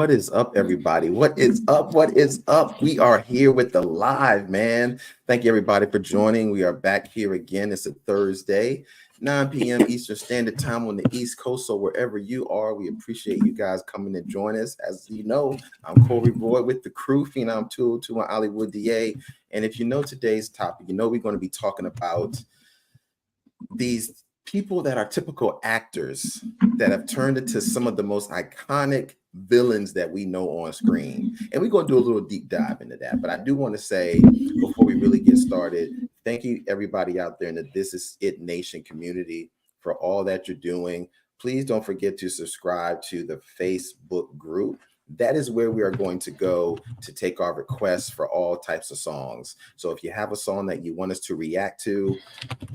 What is up, everybody? What is up? What is up? We are here with the live, man. Thank you, everybody, for joining. We are back here again. It's a Thursday, 9 p.m. Eastern Standard Time on the East Coast. So wherever you are, we appreciate you guys coming to join us. As you know, I'm Corey Roy with the crew, Phenom 202 and Hollywood DA. And if you know today's topic, you know we're going to be talking about these people that are typical actors that have turned into some of the most iconic villains that we know on screen. And we're going to do a little deep dive into that. But I do want to say, before we really get started, thank you everybody out there in the This Is It Nation community for all that you're doing. Please don't forget to subscribe to the Facebook group. That is where we are going to go to take our requests for all types of songs. So if you have a song that you want us to react to,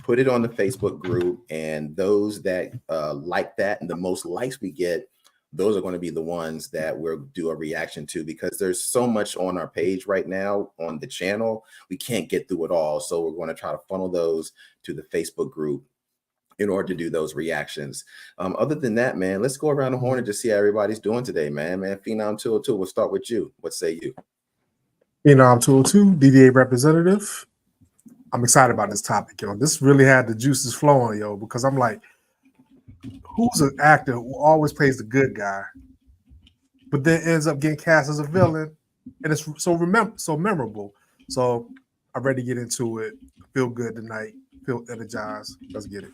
put it on the Facebook group, and those that like that and the most likes we get, those are going to be the ones that we'll do a reaction to, because there's so much on our page right now on the channel. We can't get through it all. So we're going to try to funnel those to the Facebook group in order to do those reactions. Other than that, man, let's go around the horn and just see how everybody's doing today, man. Phenom 202, we'll start with you. What say you? Phenom 202, DDA representative. I'm excited about this topic, yo. This really had the juices flowing, yo, because I'm like, who's an actor who always plays the good guy, but then ends up getting cast as a villain, and it's so memorable. So I'm ready to get into it. Feel good tonight. Feel energized. Let's get it.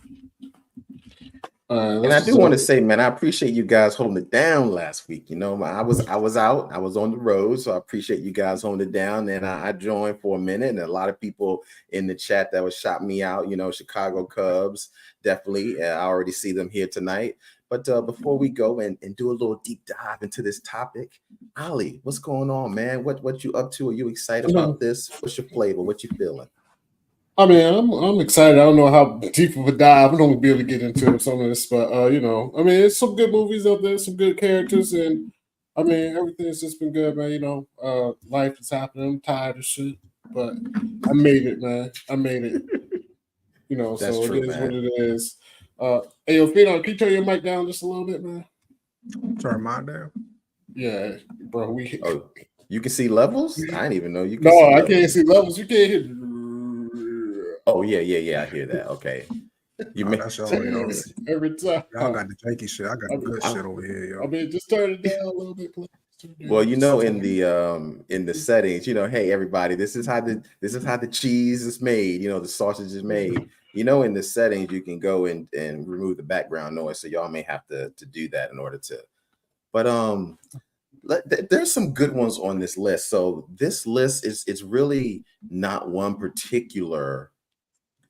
And I do want to say, man, I appreciate you guys holding it down last week. You know, I was out, I was on the road, so I appreciate you guys holding it down. And I joined for a minute, and a lot of people in the chat that was shouting me out. You know, Chicago Cubs, definitely. I already see them here tonight. But before we go and do a little deep dive into this topic, Ali, what's going on, man? What you up to? Are you excited about this? What's your flavor? What you feeling? I mean, I'm excited. I don't know how deep of a dive I'm gonna be able to get into some of this, but you know, I mean, it's some good movies out there, some good characters, and I mean, everything's just been good, man. You know, life is happening. I'm tired of shit, but I made it, man. I made it. You know, That's so true, it is man. what it is. Hey, yo, Phenom, can you turn your mic down just a little bit, man? Turn mine down. Yeah, bro. Oh, you can see levels? I didn't even know you can No, see I levels. can't see levels. You can't hear. Oh, yeah, I hear that. Okay. You That's y'all, yo. Every time. Y'all got the janky shit. I got the good shit over here, yo. I mean, just turn it down a little bit, please. Well, you know, in the settings, you know, hey everybody, this is how the cheese is made, you know, the sausage is made. You know, in the settings you can go and remove the background noise. So y'all may have to do that in order to. But there's some good ones on this list. So this list is really not one particular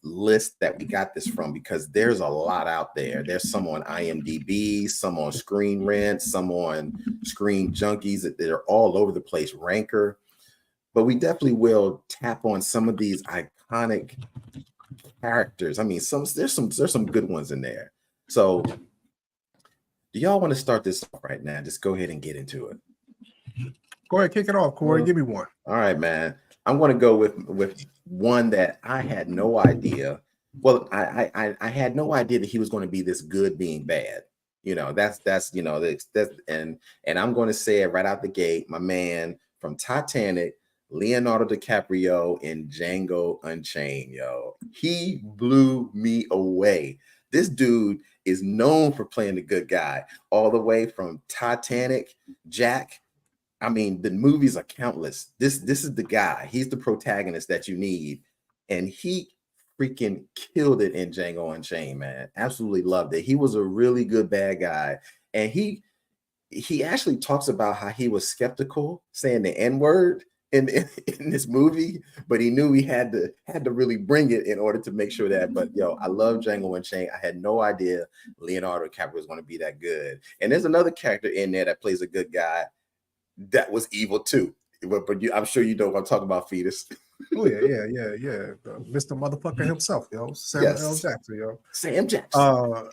list that we got this from, because there's a lot out there. There's some on IMDb, some on Screen Rant, some on Screen Junkies, that they're all over the place, Ranker. But we definitely will tap on some of these iconic characters. I mean, there's some good ones in there. So do y'all want to start this off right now? Just go ahead and get into it. Go ahead, kick it off, Corey. Give me one. All right, man. I'm going to go with one that I had no idea. Well, I had no idea that he was going to be this good being bad. You know, that's you know, that's and I'm going to say it right out the gate. My man from Titanic, Leonardo DiCaprio in Django Unchained, yo. He blew me away. This dude is known for playing the good guy, all the way from Titanic, Jack. I mean, the movies are countless. This is the guy. He's the protagonist that you need. And he freaking killed it in Django Unchained, man. Absolutely loved it. He was a really good bad guy. And he actually talks about how he was skeptical saying the N-word in this movie, but he knew he had to really bring it in order to make sure that. But yo, I love Django Unchained. I had no idea Leonardo DiCaprio was going to be that good. And there's another character in there that plays a good guy that was evil too. But I'm sure you know what I'm talking about, Fetus. Oh yeah. Mr. Motherfucker himself, yo. Samuel L. Jackson, yo. Sam Jackson.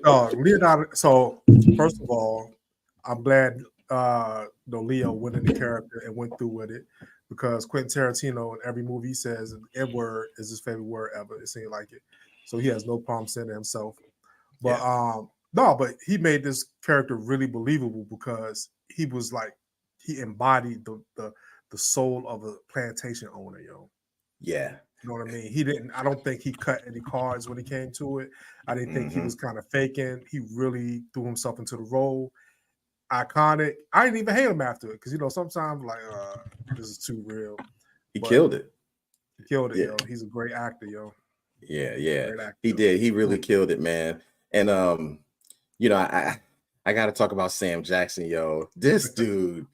Leonardo. So first of all, I'm glad Leo went in the character and went through with it, because Quentin Tarantino in every movie he says N-word is his favorite word ever. It seemed like it. So he has no problem saying it himself. But No, but he made this character really believable because he was like he embodied the soul of a plantation owner, yo. Yeah. You know what I mean? He didn't. I don't think he cut any cards when it came to it. I didn't think he was kind of faking. He really threw himself into the role. Iconic. I didn't even hate him after it because sometimes like this is too real. He But killed it. he killed it, Yeah. yo. He's a great actor, yo. Yeah. Great actor. He did. He really killed it, man. And I got to talk about Sam Jackson, yo. This dude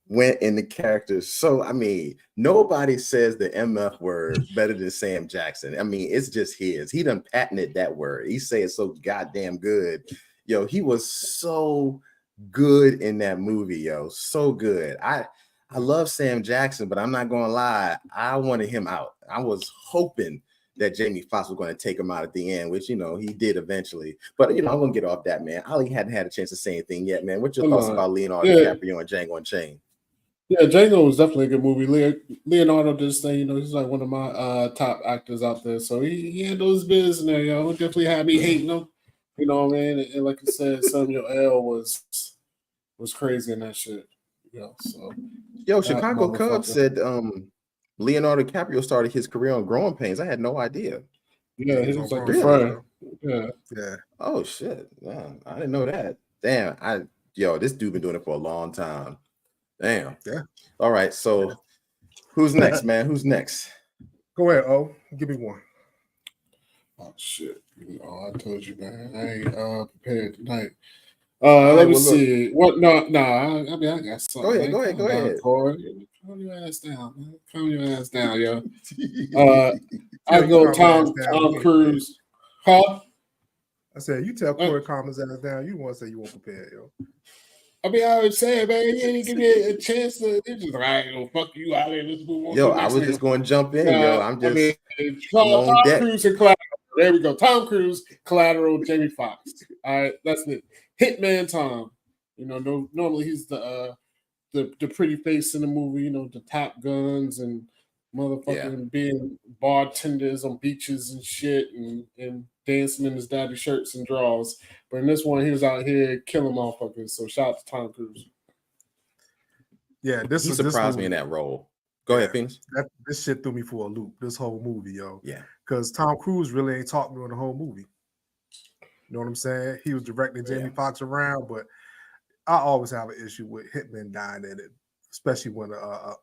went in the character. So, I mean, nobody says the MF word better than Sam Jackson. I mean, it's just his. He done patented that word. He say it so goddamn good. Yo, he was so good in that movie, yo. So good. I love Sam Jackson, but I'm not gonna lie, I wanted him out. I was hoping that Jamie Foxx was going to take him out at the end, which he did eventually. But I'm gonna get off that, man. Ali hadn't had a chance to say anything yet, man. What's your thoughts about Leonardo DiCaprio and Django Unchained? Yeah, Django was definitely a good movie. Leonardo did this thing, he's like one of my top actors out there. So he handled his business in there, yo. Definitely had me hating him. You know what I mean? And like you said, Samuel L. was crazy in that shit. So Chicago Cubs said Leonardo DiCaprio started his career on Growing Pains. I had no idea. Yeah, he was like the friend. Yeah. Oh shit. Yeah, I didn't know that. Damn, this dude been doing it for a long time. Damn. Yeah. All right. So who's next, man? Who's next? Go ahead, O. Give me one. Oh shit. I told you, man. I ain't prepared tonight. Let me see. What? No. I mean, I got something. Go ahead. Calm your ass down, man. Calm your ass down, yo. I go Tom Cruise. Huh? I said, you tell Corey calm his ass down. You want to say you weren't prepared, yo. I mean, I was saying, man, he didn't give me a chance to. It's just like, fuck you out there. Let's move on. Yo, I was just going to jump in, yo. I'm just Tom Cruise and Collateral. There we go. Tom Cruise, Collateral, Jamie Foxx. All right, that's it. Hitman Tom. Normally he's the pretty face in the movie. The Top Guns and motherfucking being bartenders on beaches and shit and dancing in his daddy shirts and drawers. But in this one, he was out here killing motherfuckers. So shout out to Tom Cruise. Yeah, he surprised me in that role. Go ahead, Phoenix. This shit threw me for a loop. This whole movie, yo. Yeah. Because Tom Cruise really ain't talked me on the whole movie. You know what I'm saying? He was directing Jamie Foxx around, but I always have an issue with hitmen dying in it, especially when a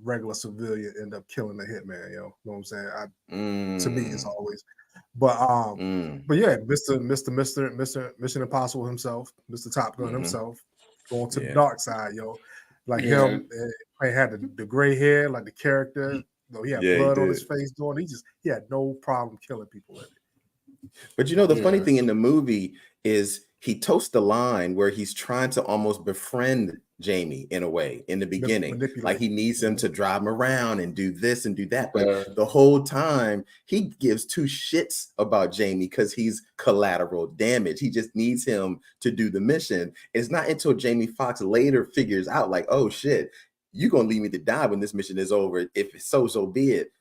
regular civilian end up killing a hitman. You know what I'm saying? To me, it's always. But yeah, Mr. Mission Impossible himself, Mr. Top Gun himself, going to the dark side, yo. Like him, he had the gray hair, like the character. He had blood on his face, doing. He had no problem killing people in it. But the funny thing in the movie is he toasts the line where he's trying to almost befriend Jamie in a way in the beginning. Like he needs him to drive him around and do this and do that. But the whole time he gives two shits about Jamie because he's collateral damage. He just needs him to do the mission. It's not until Jamie Foxx later figures out like, oh shit, you're going to leave me to die when this mission is over. If so be it.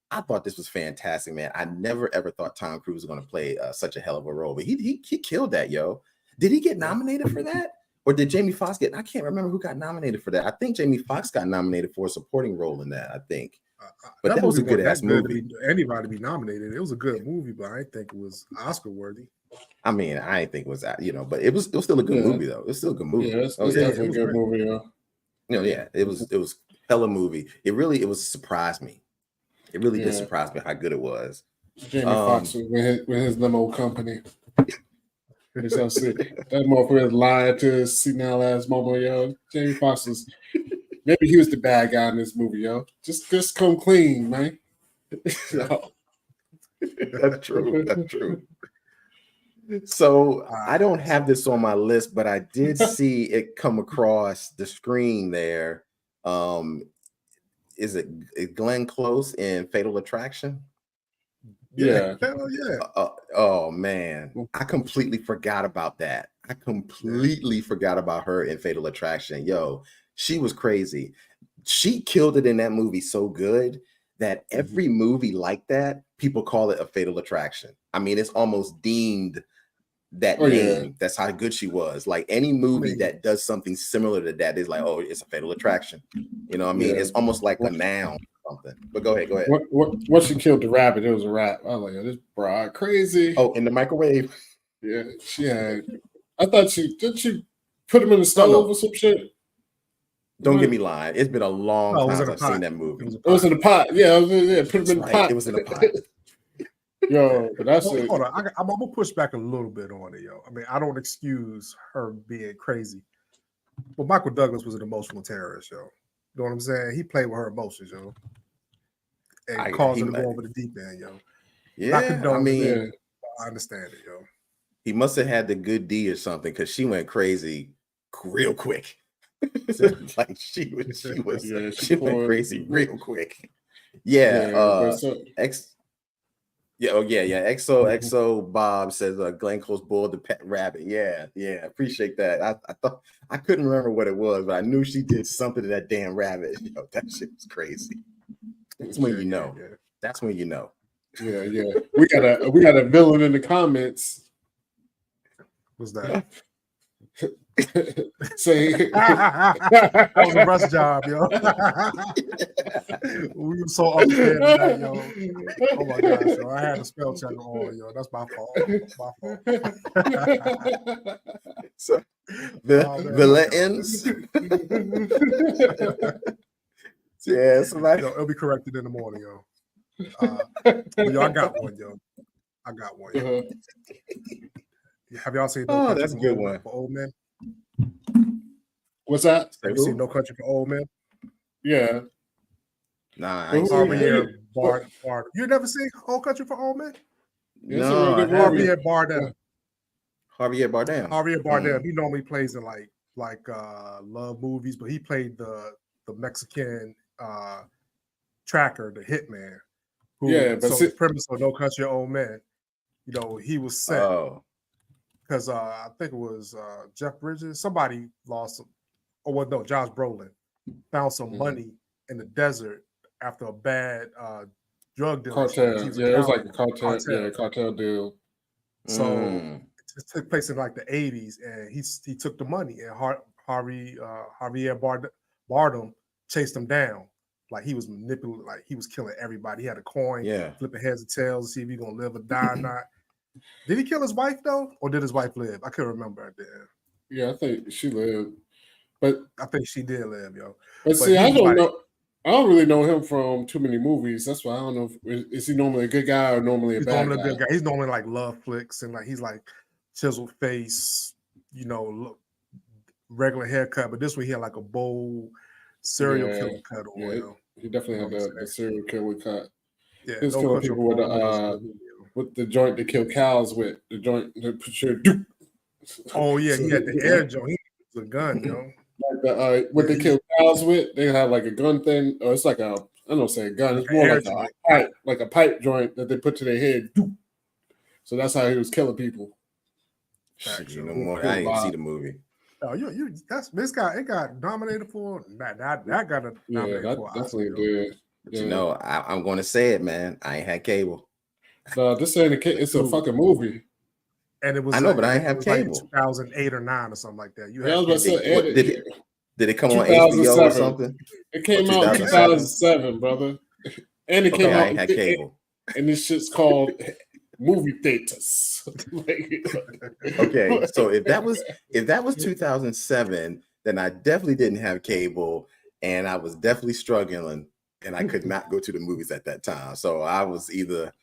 I thought this was fantastic, man. I never ever thought Tom Cruise was going to play such a hell of a role, but he killed that, yo. Did he get nominated for that, or did Jamie Foxx get? I can't remember who got nominated for that. I think Jamie Foxx got nominated for a supporting role in that. I think, but that was a good ass movie. Anybody be nominated? It was a good movie, but I didn't think it was Oscar worthy. I mean, I didn't think it was that, but it was still a good movie though. It was still a good movie. Yeah, it's definitely a good movie, yeah. It was hella movie. It surprised me. It really did surprise me how good it was. Jamie Foxx with his limo company. That motherfucker lied to his senile ass mama, yo. Jamie Foxx maybe he was the bad guy in this movie, yo. Just come clean, man. That's true. That's true. So I don't have this on my list, but I did see it come across the screen there. Is it Glenn Close in Fatal Attraction? Yeah. Hell yeah. Oh man, I completely forgot about that. I completely forgot about her in Fatal Attraction. Yo, she was crazy. She killed it in that movie so good that every movie like that, people call it a Fatal Attraction. I mean, it's almost deemed that Oh, yeah. name. That's how good she was. Like any movie that does something similar to that is like, oh, it's a Fatal Attraction. You know what I mean? Yeah. It's almost like a noun or something. But go ahead. Once she killed the rabbit, it was a wrap. I was like, this broad crazy. Oh, in the microwave. Yeah, she had. I thought she put him in the stove or some shit. Don't get me lying. It's been a long No, it was time in a since I've seen pot. that movie. It was in the pot. Yeah, put him in the pot. It was in the pot. Yo, but that's it. Hold on. I'm gonna push back a little bit on it, yo. I mean, I don't excuse her being crazy, but Michael Douglas was an emotional terrorist, yo. You know what I'm saying? He played with her emotions, yo, and caused her to go over the deep end, yo. Yeah, I mean, I understand it, yo. He must have had the good D or something because she went crazy real quick. Like she went crazy real quick. XO Bob says Glenn Close boiled the pet rabbit. Yeah, appreciate that. I thought I couldn't remember what it was, but I knew she did something to that damn rabbit. Yo, that shit was crazy. That's when you know. That's when you know. Yeah. We got a villain in the comments. What's that? Say that was a rush job, yo. We were so unprepared tonight, yo. Oh my gosh, yo. I had a spell check on, yo. That's my fault. So villains. Yeah, somebody. Yo, it'll be corrected in the morning, yo. Yo, I got one, yo. Have y'all seen No Country that's a good one for Old Men? What's that? Have you seen No Country for Old Men? Yeah. Nah, I ain't seen Javier Bardem. You never seen No Country for Old Men? No, Javier Bardem. Javier Bardem. He normally plays in like love movies, but he played the Mexican tracker, the hitman. The premise of No Country for Old Men, you know, he was sent because I think it was Jeff Bridges. Somebody lost him. Oh, well, no, Josh Brolin found some money in the desert after a bad drug deal. Cartel. Yeah, it was like a cartel deal. So it took place in like the 80s, and he took the money, and Javier Bardem chased him down. Like he was manipulating, like he was killing everybody. He had a coin, flipping heads and tails to see if he's gonna live or die or not. Did he kill his wife though, or did his wife live? I couldn't remember. Yeah, I think she lived, but I think she did live, yo. But see, I don't know. I don't really know him from too many movies. That's why I don't know. Is he normally a good guy or normally a bad guy? Good guy. He's normally like love flicks and like he's like chiseled face, you know, regular haircut. But this one he had like a bold serial killer cut on. Yeah, he definitely had the serial killer cut. Yeah, he was killing people with the joint to kill cows with. The joint to put your Oh yeah, he had the air joint. He was a gun, yo. Like what they kill cows with, they have like a gun thing. Or it's like I don't say a gun. It's more like a pipe joint that they put to their head. So that's how he was killing people. You know more. I didn't see the movie. Oh, this guy. It got nominated for that got a nominated for. Definitely did. But you know, I'm going to say it, man. I ain't had cable. No, this ain't it's a fucking movie. And it was. I know, but I ain't have cable. Like 2008 or 9 or something like that. Did it come on HBO or something? It came out in 2007, brother. And it came out. I ain't had cable. And this shit's called movie theaters. Okay, so if that was 2007, then I definitely didn't have cable, and I was definitely struggling, and I could not go to the movies at that time. So I was either.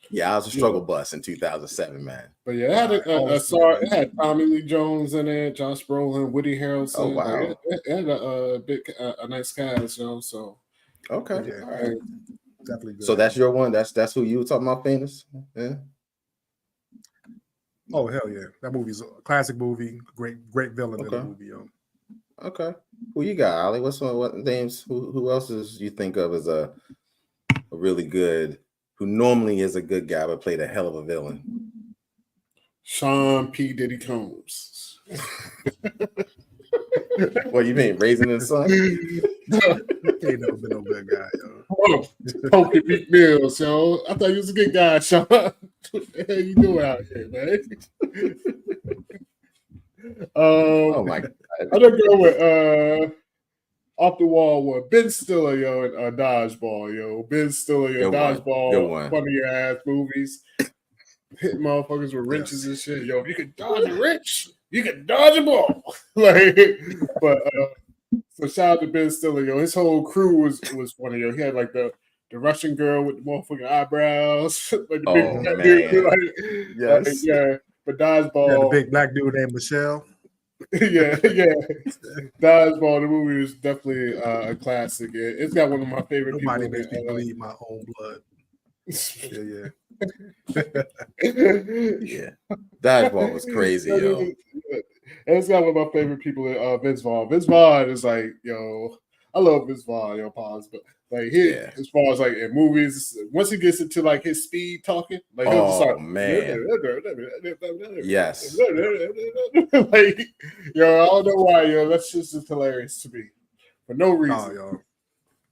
Yeah, I was a struggle bus in 2007, man. But yeah, it had Tommy Lee Jones in it, Josh Brolin, Woody Harrelson. Oh wow, it had a nice cast, you know. So okay, all right, definitely good. So that's your one. That's who you were talking about, famous. Yeah. Oh hell yeah, that movie's a classic movie. Great villain in the movie, yo. Okay, who you got, Ali? What names? Who else is you think of as a really good? Who normally is a good guy but played a hell of a villain? Sean P. Diddy Combs. What you mean, Raising the Sun? He ain't never been no good guy, yo. Pokey Meek Mills, yo. I thought he was a good guy, Sean. What the hell you doing out here, man? Oh my God. I'm gonna go with off the wall one. Ben Stiller, yo, in Dodgeball, yo. Ben Stiller, yo, Good one. Good Dodgeball, one. funny ass movies. Hitting motherfuckers with wrenches and shit. Yo, if you could dodge a wrench, you can dodge a ball. But so shout out to Ben Stiller, yo. His whole crew was funny, yo. He had like the Russian girl with the motherfucking eyebrows, like the big black dude, Yes. yeah. But Dodgeball, Yeah, the big black dude named Michelle. yeah. Dodgeball, the movie is definitely a classic. It's got one of my favorite Nobody people. makes me bleed my own blood. Yeah. Yeah. Dodgeball was crazy, yo. And it's got one of my favorite people, Vince Vaughn. Vince Vaughn is like, yo, I love Vince Vaughn, yo, pause, but like as far as like in movies, once he gets into like his speed talking, like he'll just start, man. Yes. like, yo, I don't know why, yo, that's just hilarious to me for no reason. Oh,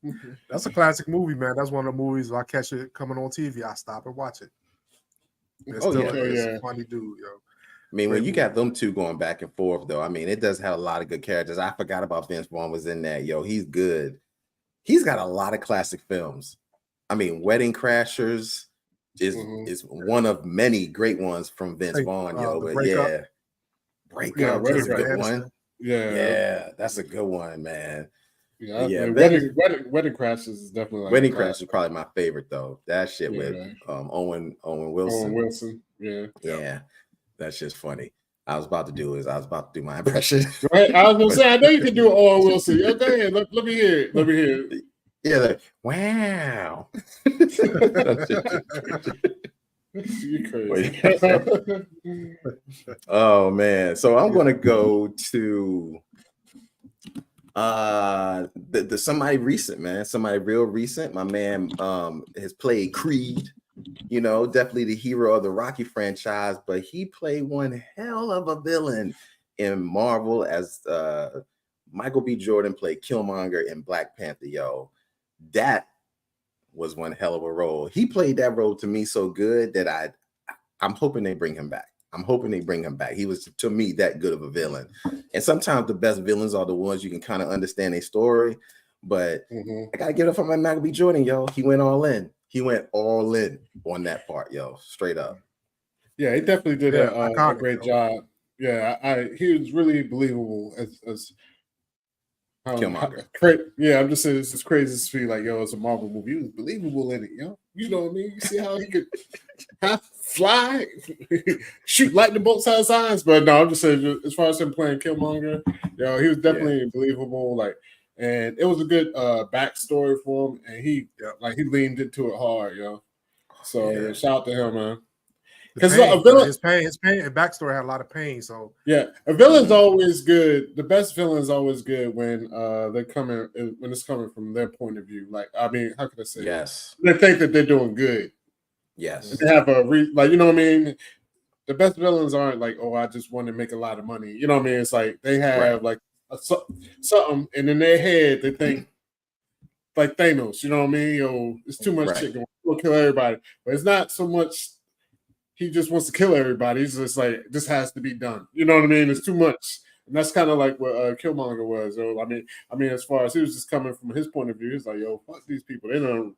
yo. That's a classic movie, man. That's one of the movies if I catch it coming on TV, I stop and watch it. It's a funny dude, yo. I mean, when you got them two going back and forth, though, I mean, it does have a lot of good characters. I forgot about Vince Vaughn was in that. Yo, he's good. He's got a lot of classic films. I mean, Wedding Crashers is one of many great ones from Vince Vaughn, yo. But Breakup is a good one. Yeah, that's a good one, man. Yeah. Wedding Crashers is definitely like Wedding Crashers is probably my favorite though. That shit with Owen Wilson. Yeah. That's just funny. I was about to do my impression. Right? I was gonna say, I know you can do Owen Wilson. Yeah, go ahead. Let me hear it. Let me hear it. Yeah, like, wow. You crazy. Oh man. So I'm gonna go to the somebody recent, man. Somebody real recent. My man has played Creed. You know, definitely the hero of the Rocky franchise, but he played one hell of a villain in Marvel as Michael B. Jordan played Killmonger in Black Panther. Yo, that was one hell of a role. He played that role to me so good that I'm hoping they bring him back. He was, to me, that good of a villain. And sometimes the best villains are the ones you can kind of understand their story. But I gotta give it up for my Michael B. Jordan, yo. He went all in. He went all in on that part, yo. Straight up. Yeah, he definitely did a great job. Yeah, he was really believable as Killmonger. I'm just saying it's crazy to be like, yo, it's a Marvel movie. He was believable in it, yo. You know what I mean? You see how he could fly, shoot lightning bolts out of his eyes. But no, I'm just saying, as far as him playing Killmonger, yo, he was definitely believable. Like, and it was a good backstory for him, and he leaned into it hard, yo. So shout out to him, man. Because his pain and backstory had a lot of pain. So yeah, a villain's always good. The best villain's always good when when it's coming from their point of view. Like, I mean, how can I say? Yes, they think that they're doing good. Yes, they have you know what I mean. The best villains aren't like, oh, I just want to make a lot of money. You know what I mean? It's like they have like something, and in their head they think like Thanos. You know what I mean? Yo, it's too much shit going. We'll kill everybody, but it's not so much. He just wants to kill everybody. He's just like, this has to be done. You know what I mean? It's too much. And that's kind of like what Killmonger was. Yo. I mean, as far as he was just coming from his point of view, he's like, yo, fuck these people. They done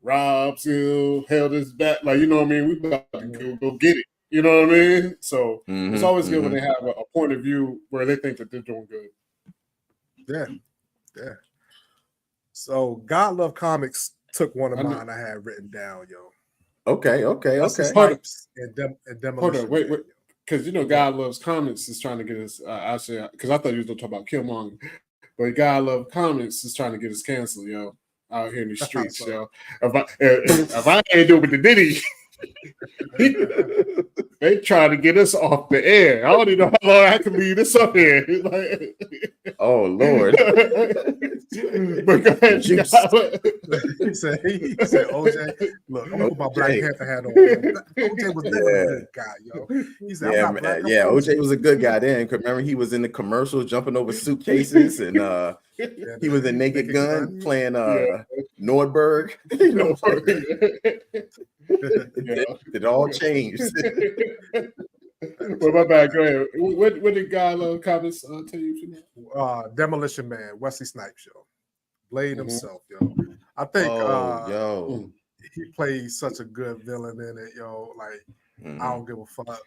robbed, held his back. Like, you know what I mean? We about to go get it. You know what I mean? So it's always good when they have a point of view where they think that they're doing good. Yeah. So God Love Comics took one of mine I had written down, yo. Okay. Hold on, wait, because God Loves Comics is trying to get us. Because I thought you was gonna talk about Killmonger, but God Love Comics is trying to get us canceled, yo, out here in the streets, yo. If I ain't doing with the Diddy, they try to get us off the air. I don't even know how long I can leave this up here. Oh Lord! But go ahead, he said, OJ, look, I'm gonna put my Black Panther hat on. OJ was never a good guy, yo. He said, OJ was a good guy then. Cause remember, he was in the commercials jumping over suitcases, and he was in Naked Gun playing Nordberg. It all changed. Well, my bad. Go ahead. What did Guy comments tell you? Demolition Man, Wesley Snipes, yo. Blade himself, yo. I think he plays such a good villain in it, yo. Like, I don't give a fuck.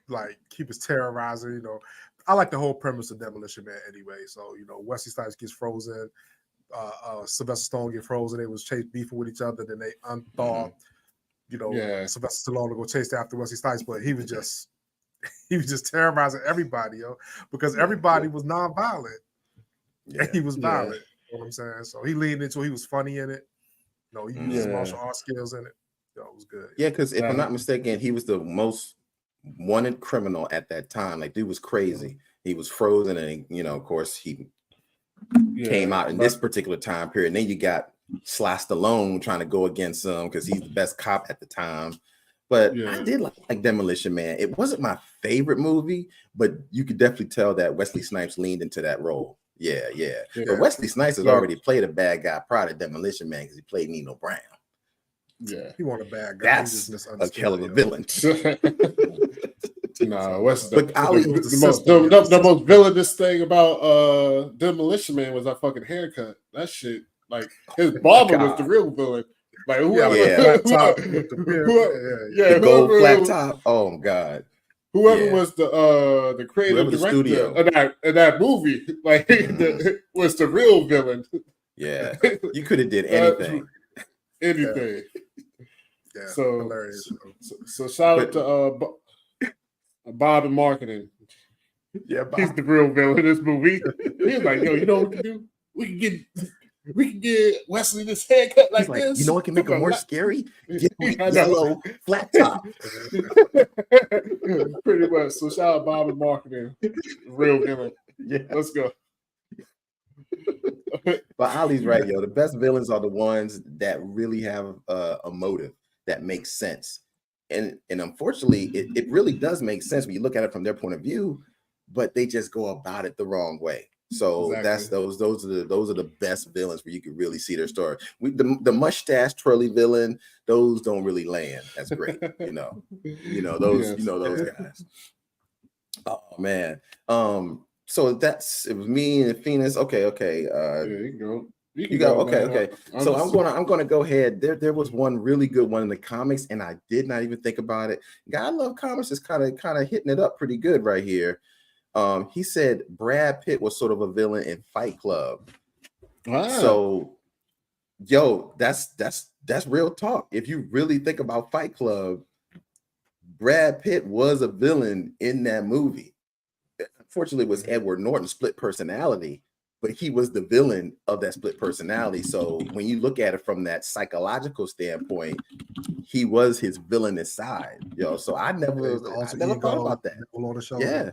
Like, he was terrorizing, you know. I like the whole premise of Demolition Man anyway. So, you know, Wesley Snipes gets frozen. Sylvester Stallone get frozen. They was beefing with each other. Then they unthaw, you know, Sylvester Stallone to go chase after Wesley Snipes. But he was just terrorizing everybody, yo, because everybody was nonviolent. And he was violent. You know what I'm saying? So he leaned into it. He was funny in it. You know, he used his martial arts skills in it. Yo, it was good. Yeah, because if I'm not mistaken, he was the most wanted criminal at that time. Like, dude was crazy. He was frozen, and you know, of course, he came out in this particular time period. And then you got Sly Stallone trying to go against him because he's the best cop at the time. But I did like Demolition Man. It wasn't my favorite movie, but you could definitely tell that Wesley Snipes leaned into that role. Yeah. But Wesley Snipes has already played a bad guy prior to Demolition Man because he played Nino Brown. Yeah, he wasn't a bad guy. That's a hell of a villain. Nah, the most villainous thing about Demolition Man was that fucking haircut. That shit, like his barber was the real villain. Like the gold flat top. Oh God. Whoever was the creative director of that movie, like was the real villain. Yeah, you could have did anything. Anything. Yeah, so hilarious. So shout out to Bob in marketing. Yeah, Bob. He's the real villain in this movie. He's like, yo, you know what we can do? We can get Wesley this haircut like this. You know what can make him more scary? Get yellow flat top. Pretty much. So shout out Bob in marketing. Real villain. Yeah. Let's go. But Ali's right, yo. The best villains are the ones that really have a motive that makes sense. And unfortunately, it really does make sense when you look at it from their point of view, but they just go about it the wrong way. So that's those are the best villains where you can really see their story. The mustache twirly villain, those don't really land. That's great, you know those guys. Oh man. So it was me and Phoenix. Okay. You can go. You go. Okay. So I'm gonna go ahead. There was one really good one in the comics, and I did not even think about it. God Love Comics is kind of hitting it up pretty good right here. He said Brad Pitt was sort of a villain in Fight Club. Wow. So, yo, that's real talk. If you really think about Fight Club, Brad Pitt was a villain in that movie. Unfortunately, it was Edward Norton's split personality, but he was the villain of that split personality. So when you look at it from that psychological standpoint, he was his villainous side, yo. So I never thought about that. On the show. Yeah.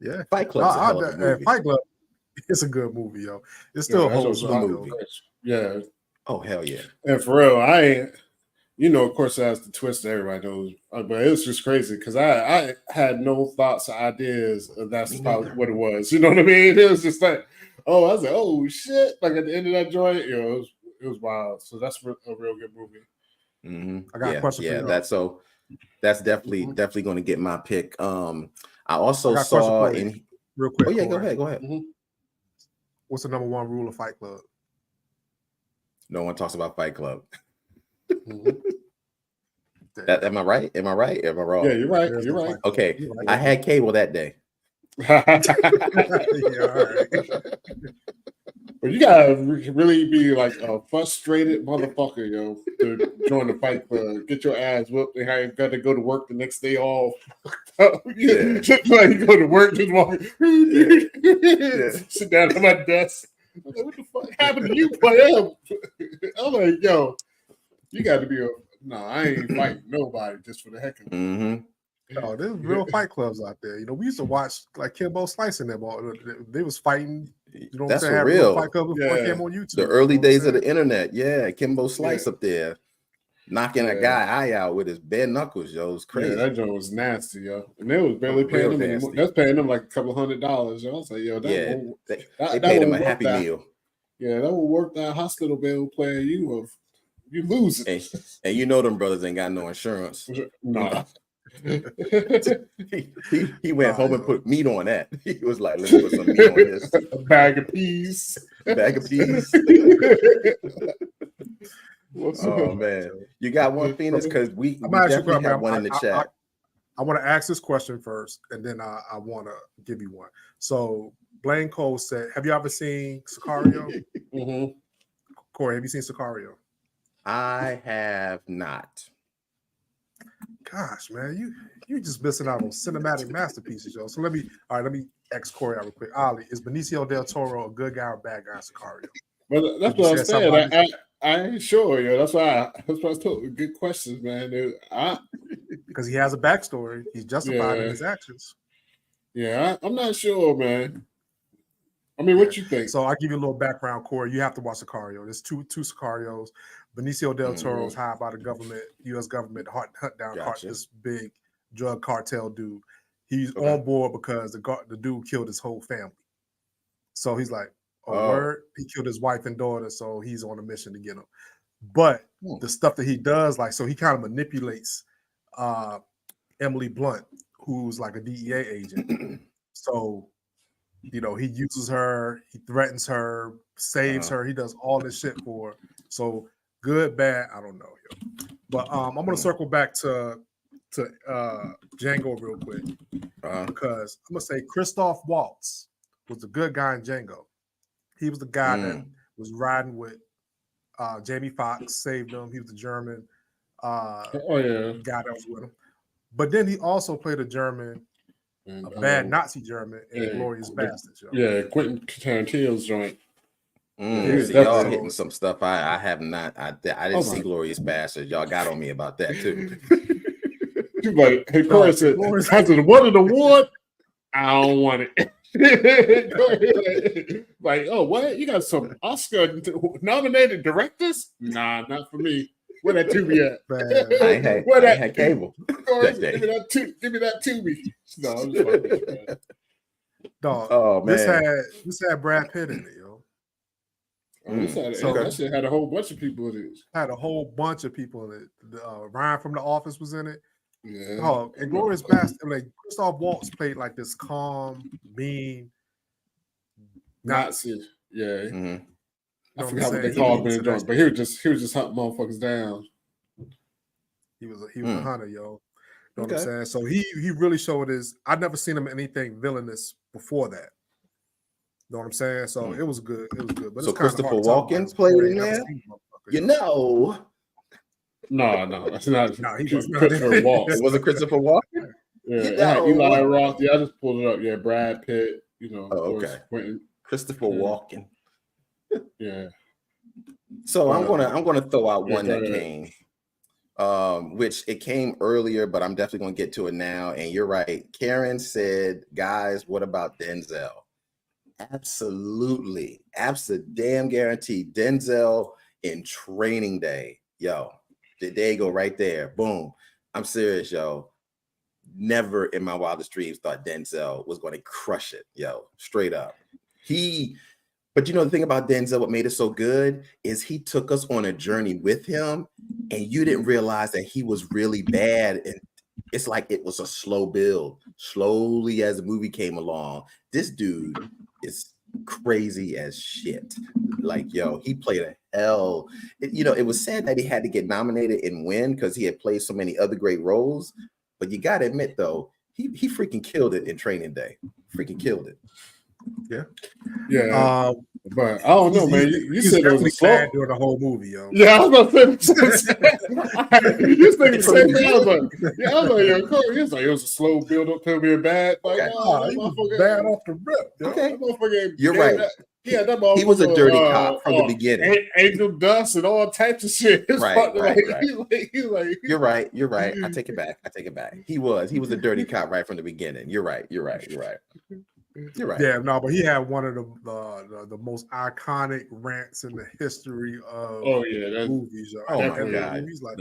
Yeah. Fight Club. Fight Club. It's a good movie, yo. It still holds up. Yeah. Oh hell yeah. And for real, I ain't. You know, of course, that's the twist that everybody knows, but it was just crazy because I had no thoughts or ideas of that's probably what it was. You know what I mean? It was just like, I was like, oh shit! Like at the end of that joint, it was wild. So that's a real good movie. I got a question for you. That's definitely going to get my pick. I also saw in real quick. Oh yeah, go ahead. What's the number one rule of Fight Club? No one talks about Fight Club. Am I right? Am I wrong? Yeah, you're right. You're right. Okay, I had cable that day. Yeah, all right. But you gotta really be like a frustrated motherfucker, yo, to join the Fight Club. Get your ass whooped and you got to go to work the next day off. Just like you go to work, just walk, sit down at my desk. I'm like, what the fuck happened to you, player? I'm like, yo. You got to be I ain't fighting nobody just for the heck of it. No, there's real fight clubs out there. You know, we used to watch like Kimbo Slice and them all. They was fighting. You know what I'm saying? For real. Fight club before it came on YouTube. The early days of the internet. Yeah, Kimbo Slice up there. Knocking a guy eye out with his bare knuckles, yo. It was crazy. Yeah, that joint was nasty, yo. And they was barely paying them anymore. That's paying them like a couple $100s, yo. I was like, yo, they paid him a Happy Meal. Yeah, that would work that hospital bill player you of You lose it. And you know them brothers ain't got no insurance. No. He went home and put meat on that. He was like, "Let's put some meat on this." A bag of peas. Bag of peas. Oh man, you got one, Phoenix? Because we definitely have one in the chat. I want to ask this question first, and then I want to give you one. So Blaine Cole said, "Have you ever seen Sicario?" Mm-hmm. Corey, have you seen Sicario? I have not. Gosh, man, you just missing out on cinematic masterpieces, yo. So let me ask Corey out real quick. Ali, is Benicio del Toro a good guy or bad guy in Sicario? Well, that's what I'm saying. I ain't sure, yo. That's why I was told. Good questions, man. Because he has a backstory. He's justified in his actions. Yeah, I'm not sure, man. I mean, what you think? So I'll give you a little background, Corey. You have to watch Sicario. There's two Sicarios. Benicio del Toro is hired by the government, U.S. government, to hunt down this big drug cartel dude. He's on board because the dude killed his whole family. So he's like, word? He killed his wife and daughter, so he's on a mission to get him. But the stuff that he does, like, so he kind of manipulates Emily Blunt, who's like a DEA agent. So, you know, he uses her, he threatens her, saves her. He does all this shit for her. So good, bad, I don't know. Yo. But I'm gonna circle back to Django real quick because I'm gonna say Christoph Waltz was the good guy in Django. He was the guy that was riding with Jamie Foxx, saved him. He was the German guy that was with him. But then he also played a German, a bad Nazi German in Glorious Bastards. Yo. Yeah, Quentin Tarantino's joint. So y'all hitting some stuff I have not. I didn't see Glorious Bastards. Y'all got on me about that too. You're like, hey, Corey said, "Has it won an award? I don't want it." Like, oh, what? You got some Oscar nominated directors? Nah, not for me. Where that Tubi at? I had cable. Give me that Tubi. No, I'm just fucking. Dog. Oh man, this had Brad Pitt in it, yo. That shit had a whole bunch of people in it. Had a whole bunch of people in it. Ryan from The Office was in it. Yeah. Oh, and Glorious Bastards, like Christoph Waltz played like this calm, mean Nazi. Yeah. Mm-hmm. I forgot what they called him, but he was just hunting motherfuckers down. He was a hunter, yo. You know what I'm saying? So he really showed his. I'd never seen him in anything villainous before that. You know what I'm saying? So it was good. It was good. But so Christopher Walken played in there. You know. No, that's not. No, he was not. Christopher Walken. Was it Christopher Walken? Yeah, Eli Roth. Yeah, I just pulled it up. Yeah, Brad Pitt. You know. Quentin. Christopher Walken. Yeah. So I'm gonna throw out one that came, which it came earlier, but I'm definitely gonna get to it now. And you're right. Karen said, "Guys, what about Denzel?" Absolutely, damn guaranteed. Denzel in Training Day, yo. There you go, right there. Boom. I'm serious, yo. Never in my wildest dreams thought Denzel was going to crush it, yo. Straight up. But you know the thing about Denzel, what made it so good is he took us on a journey with him, and you didn't realize that he was really bad. And it's like it was a slow build. Slowly as the movie came along, this dude is crazy as shit. Like, yo, he played a hell. It was sad that he had to get nominated and win because he had played so many other great roles. But you got to admit, though, he freaking killed it in Training Day. Freaking killed it. Yeah. But I don't know, man. You said it was a slow during the whole movie, yo. Yeah, I was about to say. You thinking the same thing? I was like, it was a slow build up to being bad. Like, he was bad off the rip. Yo. Okay, you're right. He was a dirty cop from the beginning. Angel dust and all types of shit. Right. You're right. I take it back. He was a dirty cop right from the beginning. You're right. Yeah, no, but he had one of the most iconic rants in the history of movies. Oh my god! He's like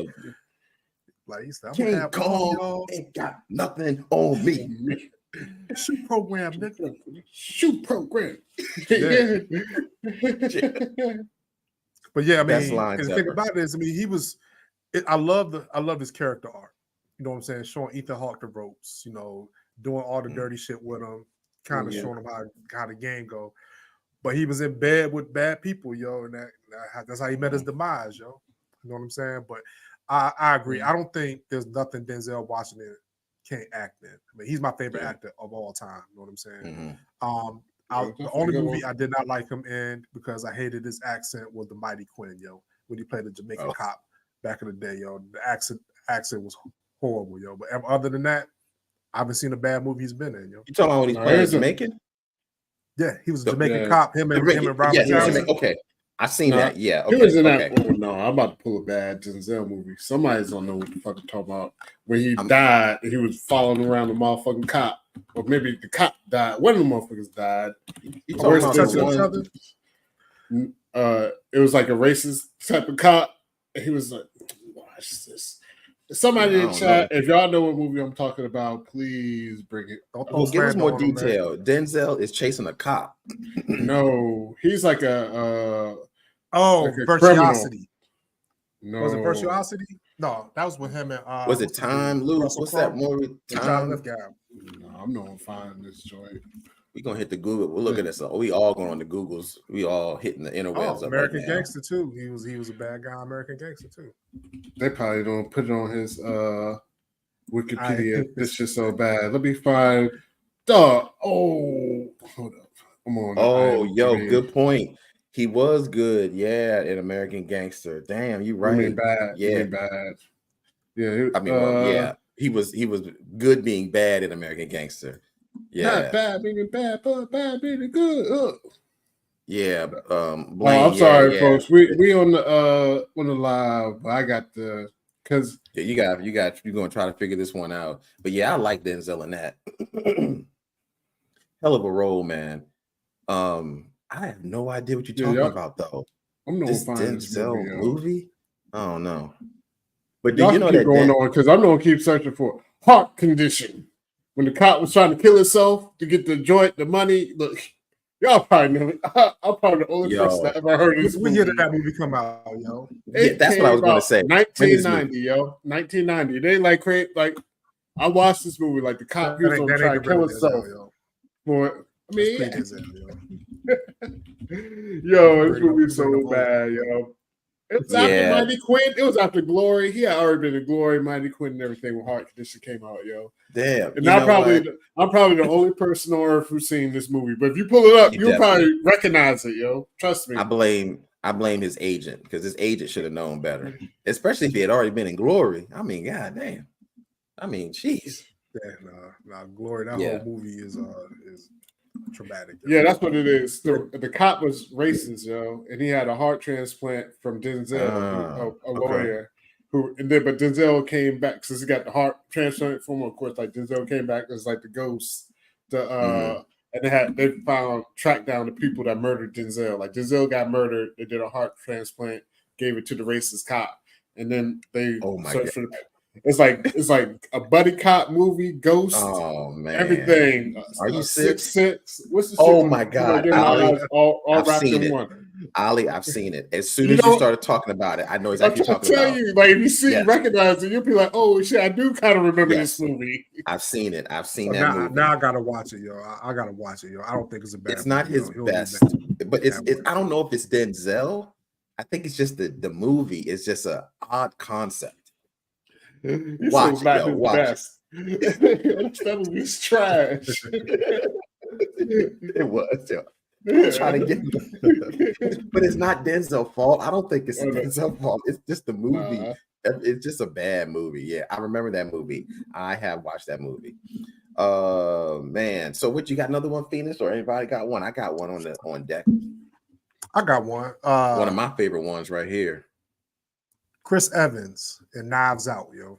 he said, King Kong ain't got nothing on me. Shoot program, nigga. Shoot program. But yeah, I Best mean, lines and the thing ever. about it is, I mean, he was. I love his character arc. You know what I'm saying? Showing Ethan Hawke the ropes. You know, doing all the Mm. dirty shit with him, kind of Yeah. showing him how the game go. But he was in bed with bad people, yo, and that's how he met his demise, yo. You know what I'm saying? But I agree. Yeah. I don't think there's nothing Denzel Washington can't act in. I mean, he's my favorite Yeah. actor of all time. You know what I'm saying? Mhm. Yeah, The definitely only good movie one. I did not like him in because I hated his accent was The Mighty Quinn, yo. When he played the Jamaican Oh. cop back in the day, yo. The accent was horrible, yo. But other than that, I haven't seen a bad movie he's been in, yo. You talking about when he's No, playing here's a- Jamaican? Yeah, he was a The- Jamaican yeah. cop. Him and Robert Yeah, he was Yeah. Townsend. Jamaican. Okay, I seen Nah, that. Yeah, He okay, was in okay. that. Oh no, I'm about to pull a bad Denzel movie. Somebody's don't know what the fuck I'm talking about. When he I'm- died, and he was following around the motherfucking cop, or maybe the cop died. One of the motherfuckers died. You Oh, Where's talking about this the touching each one? other. It was like a racist type of cop. And he was like, "Watch this." Somebody I in don't chat, if y'all know what movie I'm talking about, please bring it. Don't throw Well, give us slander more on him, man. detail. Denzel is chasing a cop. No, he's like a Oh, like a Virtuosity. no. Was it Virtuosity? No, that was with him and Was it what's the dude? Time, Lou? Russell What's that Crowe? movie? The John Time. Lithgow. No, I'm not gonna find this joint. We gonna hit the Google. We'll look at this. We all going on the Googles. We all hitting the interwebs Oh, up American right now. Gangster too. He was a bad guy. American Gangster too. They probably don't put it on his Wikipedia. I- This shit's so bad. Let me find. Hold up. I'm on. Oh, yo, IMDb. good point. He was good, yeah, in American Gangster. Damn, you I mean right. bad. Yeah. I mean bad. Yeah. I mean, well, yeah, he was good being bad in American Gangster. Yeah, Not bad meaning bad, but bad meaning good. yeah. I'm Blaine, sorry, yeah. folks. We on the live. But I got the because Yeah, you're gonna try to figure this one out. But yeah, I like Denzel in that. Hell of a role, man. I have no idea what you're Yeah, talking y'all- about though. I'm not This gonna find this Denzel movie. movie? I don't know. But do Y'all you can know keep that going on because I'm gonna keep searching for heart condition. When the cop was trying to kill himself to get the joint, the money. Look, y'all probably know. I'm probably the only Yo. person that ever heard of this We movie. hear that movie come out, yo. Yeah, that's what I was came gonna out say. 1990, yo. 1990. They like I watched this movie like the cop he was gonna try to kill himself. yo. For I mean, That's pre-Denzel, yo. yo, this Bring up- movie's bring so up bad, yo. It was after Yeah. Mighty Quinn. It was after Glory. He had already been in Glory, Mighty Quinn, and everything when Heart Condition came out, yo. Damn. And You I'm know probably what? I'm probably the only person on earth who's seen this movie. But if you pull it up, You you'll definitely- probably recognize it, yo. Trust me. I blame his agent because his agent should have known better, especially if he had already been in Glory. I mean, god damn. I mean, jeez. Yeah, nah, Glory. That Yeah. whole movie is traumatic. yo. Yeah, that's what it is. The cop was racist, yo, and he had a heart transplant from Denzel, a okay. lawyer. But Denzel came back since he got the heart transplant from him. Of course, like Denzel came back as like the ghost. And they tracked down the people that murdered Denzel. Like Denzel got murdered, they did a heart transplant, gave it to the racist cop, and then they Oh my searched for it's like a buddy cop movie, Ghost. Oh man. Everything. Are you Six sick? Six? What's the Oh shit my with- God, you know, Ali, all I've wrapped seen in it. one. Ali, I've seen it. As soon You as you know- started talking about it, I know I exactly what you're talking tell about. you, like if you see, Yes. recognize it, you'll be like, "Oh shit, I do kind of remember Yes. this movie." I've seen it. I've seen So that now, movie. now I gotta watch it, yo. I gotta watch it, yo. I don't think it's a bad. It's not movie, his yo. He'll do best, better. but it's That I don't know if it's Denzel. I think it's just the movie is just an odd concept. You Watch said it, yo, watch it. best. That movie's trash. It was, yo. I'm trying to get, but it's not Denzel's fault. I don't think it's Oh, no. Denzel's fault. It's just the movie. Nah. It's just a bad movie. Yeah, I remember that movie. I have watched that movie. Man. So what you got? Another one, Phoenix, or anybody got one? I got one on deck. I got one. One of my favorite ones right here. Chris Evans and Knives Out, yo.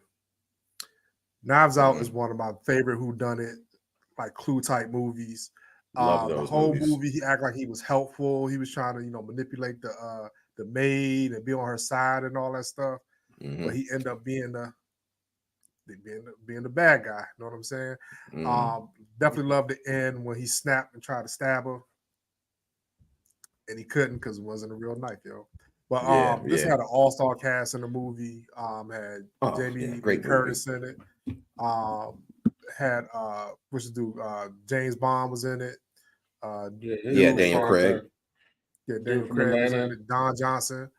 Knives Out Mhm. is one of my favorite whodunit, like Clue type movies. Love The those whole movies. movie, he acted like he was helpful. He was trying to, manipulate the maid and be on her side and all that stuff. Mhm, But he ended up being the bad guy. You know what I'm saying? mhm. Definitely loved the end when he snapped and tried to stab her, and he couldn't because it wasn't a real knife, yo. But Yeah, this yeah. had an all-star cast in the movie. Had Oh, Jamie yeah, Lee great movie. Curtis in it. Had what's the dude? James Bond was in it. Yeah, Dude Daniel from Craig. Daniel from Craig was in Atlanta. it. Don Johnson.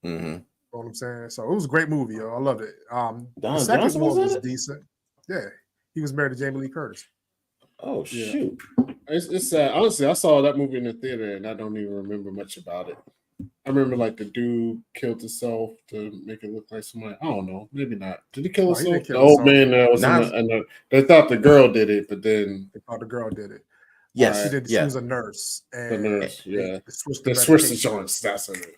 Mm-hmm. You know what I'm saying? So it was a great movie, yo. I loved it. The Don second Johnson one was in was it? decent. Yeah, he was married to Jamie Lee Curtis. Oh, Yeah. shoot. It's sad. Honestly, I saw that movie in the theater and I don't even remember much about it. I remember like the dude killed himself to make it look like somebody. I don't know, maybe not. Did he kill No, he himself? didn't kill The old himself. man that was Nas- they thought the girl did it, but then They thought the girl did it. Yes, She did. She yeah. was a nurse, the and nurse, they yeah, switched the the Swiss medication. joints. That's it.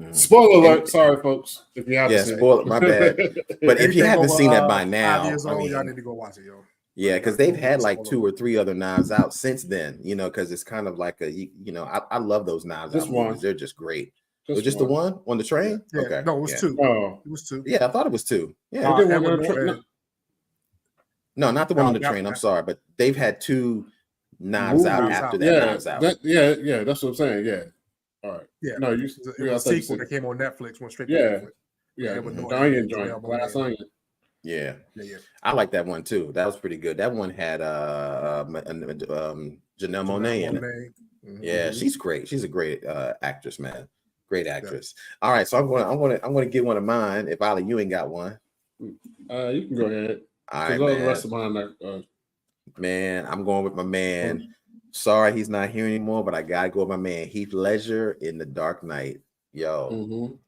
Mhm. Spoiler alert! And- Sorry, folks, if you haven't Yeah, seen spoiler, my bad. But if you Anything haven't over, seen it by 5 now, years I old, y'all mean, need to go watch it, yo. yeah, because they've had like 2 or 3 other Knives Out since then, you know, because it's kind of like I love those Knives Just Out one. movies. They're just great. It was just the one on the train? Yeah, Okay. no, it was yeah. 2. Oh, It was 2. Yeah, I thought it was 2. Yeah. They did one Edward on the train. Norton- No, not the one No, on the that- train. I'm sorry, but they've had 2 Knives Out Movies. after that Yeah, Knives Out. yeah. That's what I'm saying. Yeah. All right. Yeah, No, it you. was a I thought you sequel said- that came on Netflix. Went straight to Yeah. Netflix. Yeah, Edward the Norton onion and joint, Janelle glass Monáe. onion. Yeah. Yeah. I like that one too. That was pretty good. That one had Janelle Monáe in it. Mhm. Yeah, she's great. She's a great actress, man. Great actress. All right, so I'm gonna get one of mine. If Ali, you ain't got one. You can go ahead. All right, All the man. rest of mine are Man, I'm going with my man. Sorry, he's not here anymore, but I gotta go with my man Heath Ledger in The Dark Knight. Yo,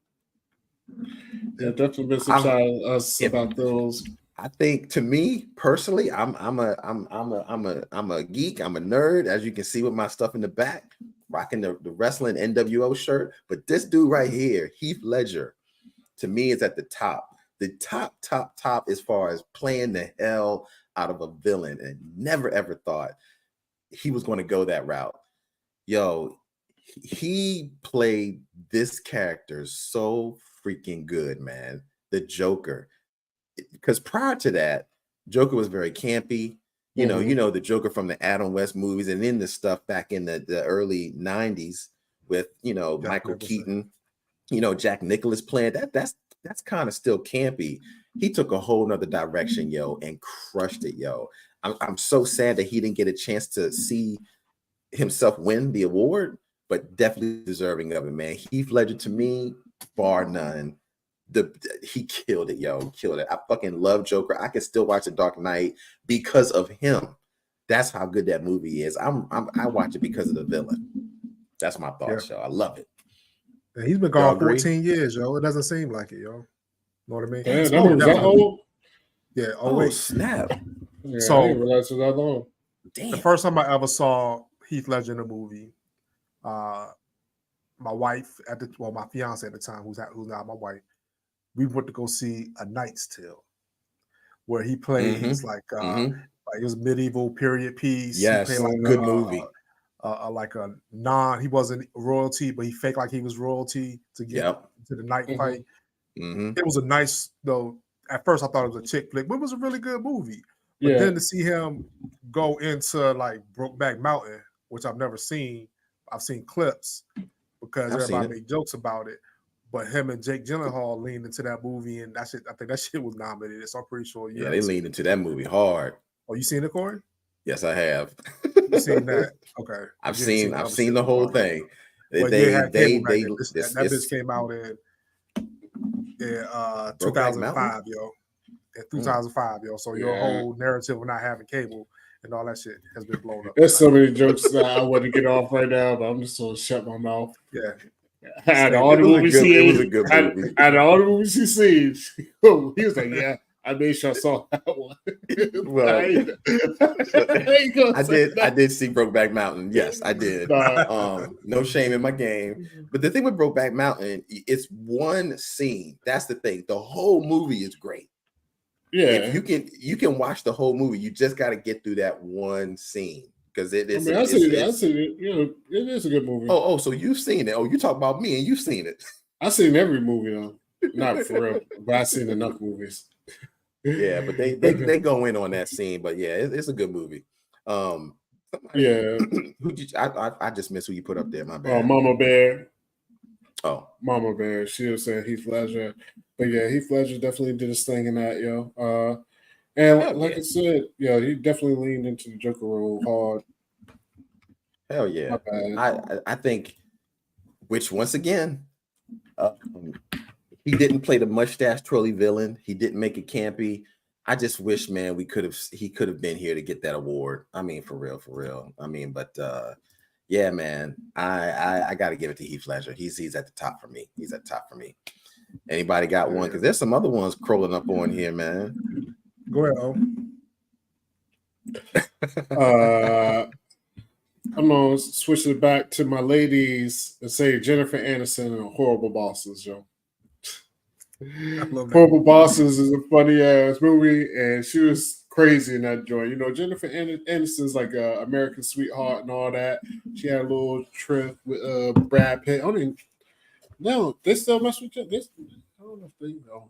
Yeah, definitely been some shout outs about those. I think to me personally, I'm a geek. I'm a nerd, as you can see with my stuff in the back, rocking the wrestling NWO shirt. But this dude right here, Heath Ledger, to me is at the top. The top as far as playing the hell out of a villain, and never ever thought he was going to go that route. Yo, he played this character so freaking good, man. The Joker. Because prior to that, Joker was very campy. You know the Joker from the Adam West movies, and then the stuff back in the early 90s with Michael Keaton, Jack Nicklaus playing that's kind of still campy. He took a whole nother direction, yo, and crushed it, yo. I'm so sad that he didn't get a chance to see himself win the award, but definitely deserving of it, man. Heath Ledger, to me, bar none. He killed it, yo. Killed it. I fucking love Joker. I can still watch The Dark Knight because of him. That's how good that movie is. I watch it because of the villain. That's my thoughts, yo. I love it. And he's been gone 14 years, yo. It doesn't seem like it, yo. Know what I mean? Damn, that movie was that old? Yeah. Oh, snap. Yeah, So I didn't realize it was that long. Damn. The first time I ever saw Heath Ledger in a movie, my wife my fiance at the time, who's now my wife, we went to go see A Knight's Tale, where he plays like it was medieval period piece. Yes, he played like good movie. He wasn't royalty, but he faked like he was royalty to get to the night fight. It was a nice, though. At first, I thought it was a chick flick, but it was a really good movie. But then to see him go into like Brokeback Mountain, which I've never seen, I've seen clips because everybody made jokes about it. But him and Jake Gyllenhaal leaned into that movie, and that shit, I think that shit was nominated. So I'm pretty sure. Yeah, they leaned into that movie hard. Oh, you seen it, Corey? Yes, I have. You seen that? Okay. I've seen the whole thing. That bitch came out in 2005, yo. In 2005, yo. So your whole narrative of not having cable and all that shit has been blown up. There's so many jokes that I want to get off right now, but I'm just gonna shut my mouth. Yeah. Out of all the movies it was a good movie. Out of all the movies he seen, he was like, "Yeah, I made sure I saw that one." Well, I did see Brokeback Mountain. Yes, I did. No shame in my game. But the thing with Brokeback Mountain, it's one scene. That's the thing. The whole movie is great. Yeah, if you can watch the whole movie. You just got to get through that one scene because it is. I seen it. You know, it is a good movie. Oh, so you've seen it? Oh, you talk about me and you've seen it. I've seen every movie though, not for real, but I've seen enough movies. Yeah, but they go in on that scene. But yeah, it's a good movie. Yeah, I just missed who you put up there. My bad. Mama Bear. Oh, Mama Bear. She was saying Heath Ledger, but yeah, Heath Ledger definitely did his thing in that, yo. And hell like yeah. I said, yeah, he definitely leaned into the Joker role hard. Hell yeah. My bad. I think, which once again, he didn't play the mustache twirly villain. He didn't make it campy. I just wish, man, he could have been here to get that award. I mean, for real. I mean, but yeah, man, I got to give it to Heath Ledger. He's at the top for me. He's at the top for me. Anybody got one? Because there's some other ones crawling up on here, man. Go ahead, O. I'm gonna switch it back to my ladies and say Jennifer Aniston and Horrible Bosses, yo. Horrible Bosses is a funny ass movie, and she was crazy in that joint. You know, Jennifer Aniston's like a American sweetheart and all that. She had a little trip with Brad Pitt. I don't even, no, they still mess with you. This, I don't know if they know.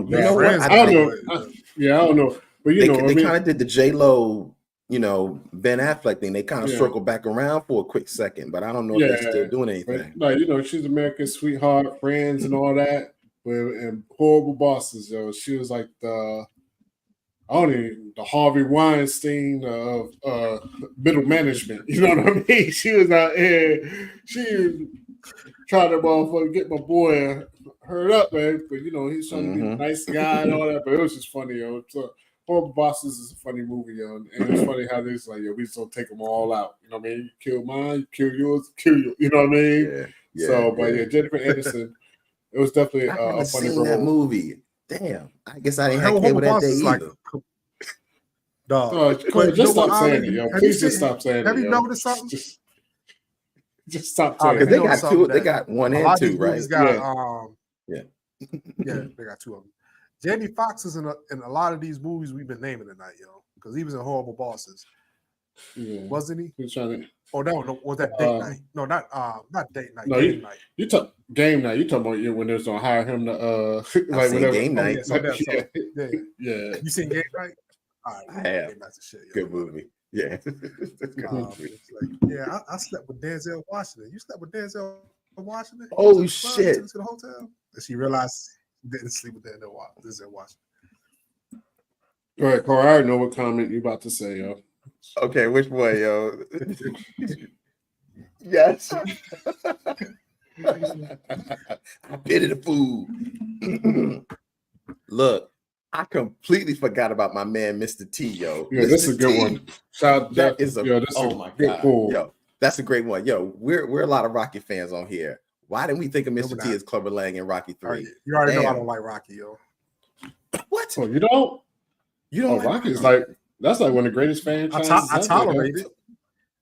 You know what? I don't know. Yeah, I don't know. But you know, they kind of did the J-Lo, you know, Ben Affleck thing. They kind of circled back around for a quick second, but I don't know if they're still doing anything. But, like, you know, she's American sweetheart, friends, and all that. And Horrible Bosses, yo. She was like the Harvey Weinstein of middle management. You know what I mean? She was out here. She tried to motherfucker get my boy hurt up, man. But you know, he's trying to be a nice guy and all that. But it was just funny, yo. So, Horrible Bosses is a funny movie, yo. And it's funny how they're like, yo, we just don't take them all out. You know what I mean? You kill mine, you kill yours, kill you. You know what I mean? Yeah, but Jennifer Aniston. It was definitely I a funny seen that movie. Damn, I guess I didn't have cable that day either. Dog. Just stop saying it, yo. Please just stop saying it. Have you noticed something? Just stop saying it. They got two. They got one and two, right? Yeah, they got two of them. Jamie Foxx is in a lot of these movies we've been naming tonight, yo, because he was in Horrible Bosses, wasn't he? He's trying to. Oh no, was that date night? No, not date night. No, game night. You talk game night. You talking about when they was gonna hire him to like whenever game night. Yeah. You seen game night? All right, I have. That's a shit, yo. Good movie. Yeah. I slept with Denzel Washington. You slept with Denzel Washington? Oh shit! To the hotel. And she realized she didn't sleep with Denzel Washington. All right, Corey. I already know what comment you about to say, yo. Okay, which one, yo? Yes. I pity the food. Look, I completely forgot about my man, Mr. T, yo. Yeah, this is a good one. That is oh my god, cool. Yo, that's a great one. Yo, we're a lot of Rocky fans on here. Why didn't we think of Mr. T as Clubber Lang in Rocky 3? You already know I don't like Rocky, yo. What? Oh, you don't? You don't? Like Rocky's like that's like one of the greatest franchises. I tolerate it.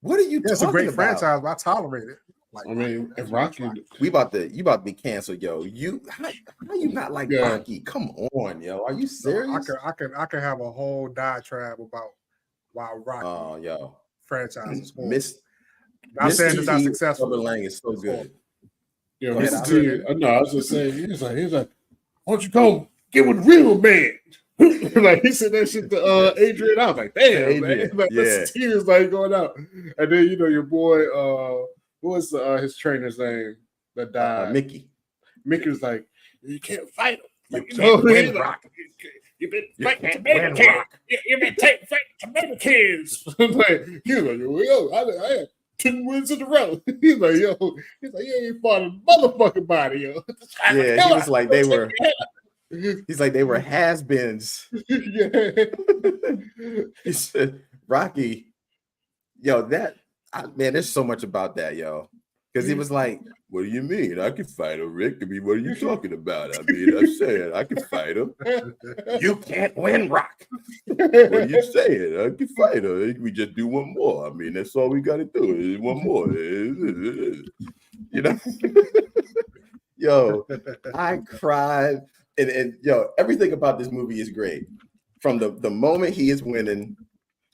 What are you talking about? It's a great franchise, but I tolerate it. Like, I mean, if Rocky, you about to be canceled, yo. How you not like Rocky? Come on, yo. Are you serious? I can have a whole diatribe about why Rocky franchise is horrible. Not saying it's not successful. Clubber Lang is so good. Yeah, Mr. T. No, I was just saying. He was like, why don't you go get with a real man? Like he said that shit to Adrian. I was like, damn, Adrian. Man. Like, Mr. T was like going out, and then you know your boy, what was his trainer's name that died? Mickey. Mickey was like, you can't fight him. Like, you can't win, Rock. You've been fighting tomato cans. You've been fighting tomato cans. Like, he was like, yo, I had 10 wins in a row. He's like, you ain't fought a motherfucking body, yo. Yeah, he was like they were. He's like they were has-beens. Yeah. He said, Rocky, yo, man, there's so much about that, yo. Because he was like, what do you mean? I can fight him, Rick. I mean, what are you talking about? I mean, I'm saying I can fight him. You can't win, Rock. What are you saying? I can fight him. We just do one more. I mean, that's all we got to do is one more. You know? Yo, I cried. And yo, everything about this movie is great. From the moment he is winning,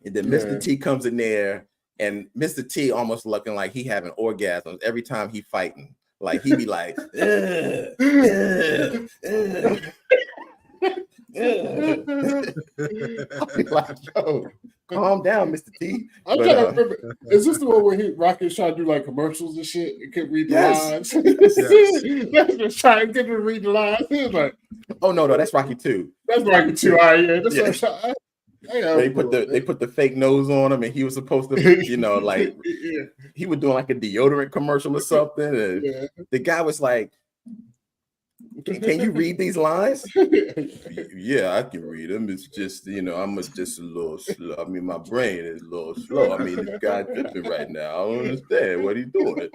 and then Mr. T comes in there, and Mr. T almost looking like he having orgasms every time he fighting. Like he be like, I'll be like, yo, come calm down, Mr. T. I'm But, trying to remember. Is this the one where Rocky's trying to do like commercials and shit? He couldn't read the lines. That's just trying to get him to read the lines. He was like, oh no, that's Rocky 2. that's Rocky 2. All right, yeah. That's Yeah. what I'm They put the fake nose on him, and he was supposed to, like yeah. he was doing like a deodorant commercial or something. And Yeah. the guy was like, "Can you read these lines?" Yeah, I can read them. It's just I'm just a little slow. I mean, my brain is a little slow. I mean, this guy tripping right now. I don't understand what he's doing.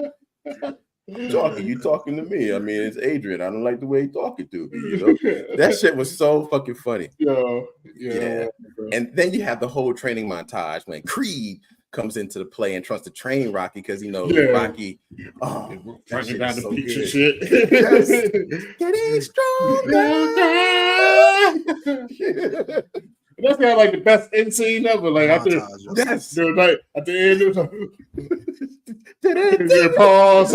You talking to me? I mean, it's Adrian. I don't like the way he's talking to me. That shit was so fucking funny. Yeah. And then you have the whole training montage when Creed comes into the play and tries to train Rocky because Rocky. Oh, that shit down is the so beach good. and shit. Getting stronger. That's kind of like the best end scene ever. Like after, Yes. there was like at the end, it was like pause.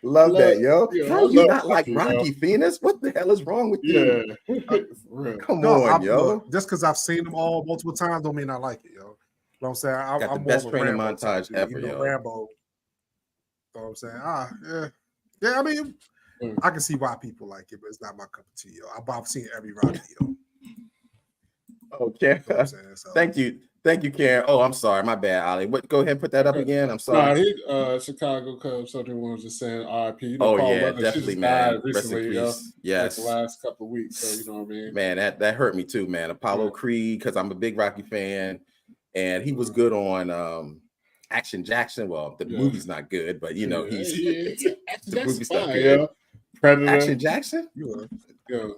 Love that, yo. Yeah, How you not like Rocky, Phoenix? What the hell is wrong with you? For real. Come on, yo. Look, just because I've seen them all multiple times don't mean I like it, yo. You know what I'm saying? Got the I'm best more of a training Rambo montage type dude, ever, yo. Rambo. You know what I'm saying? Yeah. I mean, I can see why people like it, but it's not my cup of tea, yo. I've seen every Rocky, yo. Okay. You know what I'm saying? So, Thank you, Karen. Oh, I'm sorry, my bad, Ali. Go ahead and put that up again. I'm sorry. Chicago Cubs. Something was just saying RIP. You Oh Paul yeah, Leather, she definitely, just man. died recently, Rest in peace. Yes, like the last couple of weeks. So you know what I mean. Man, that hurt me too, man. Apollo Creed, because I'm a big Rocky fan, and he was good on Action Jackson. Well, the movie's not good, but he's the movie's not good. Yeah. Predator. Action Jackson. Yeah.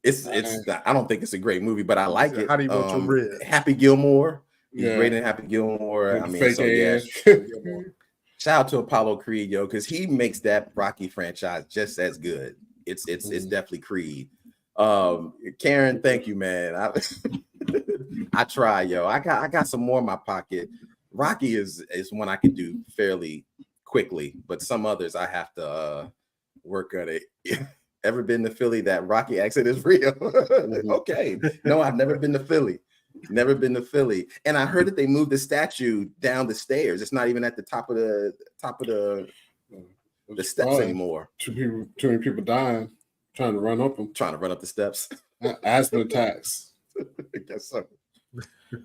It's I don't think it's a great movie, but I like it. How do you want your ribs? Happy Gilmore. He's Yeah. great in Happy Gilmore. With I the mean, fake so yeah. Shout out to Apollo Creed, yo, because he makes that Rocky franchise just as good. It's definitely Creed. Karen, thank you, man. I try, yo. I got some more in my pocket. Rocky is one I can do fairly quickly, but some others I have to work on it. Ever been to Philly? That Rocky accent is real. Okay. No, I've never been to Philly. Never been to Philly. And I heard that they moved the statue down the stairs. It's not even at the top of the steps anymore. Too many people dying trying to run up them. Trying to run up the steps. Asthma attacks. I guess so.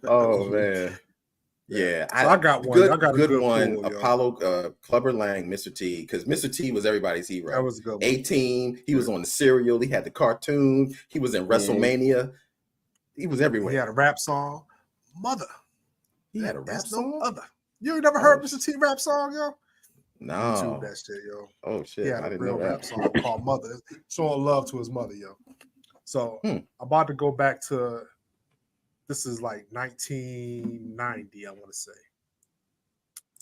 Oh man. Yeah, so I got one. I got a good one. pool, Apollo, Clubber Lang, Mr. T, because Mr. T was everybody's hero. That was a good one. 18. He was on the Serial. He had the cartoon. He was in WrestleMania. He was everywhere. He had a rap song, Mother. He had a rap song. No other. You ain't never heard Mr. T rap song, yo? No. YouTube that shit, yo. Oh shit! He had I a didn't real know that. rap song called Mother, showing love to his mother, yo. So I'm about to go back to. This is like 1990, I want to say.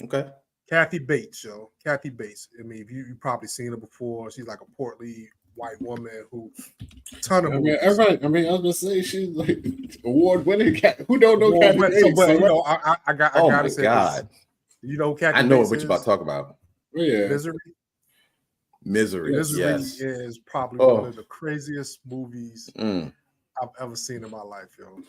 Okay. Kathy Bates, yo. Kathy Bates. I mean, you probably seen her before. She's like a portly white woman who ton of movies. Everybody. I mean, I was gonna say she's like award-winning. Who don't know Kathy Bates? So, but you know, I gotta say God. this. You know who Kathy I know Bates what you're about to talk about. Oh, yeah. Misery. Yes. is probably one of the craziest movies I've ever seen in my life, yo.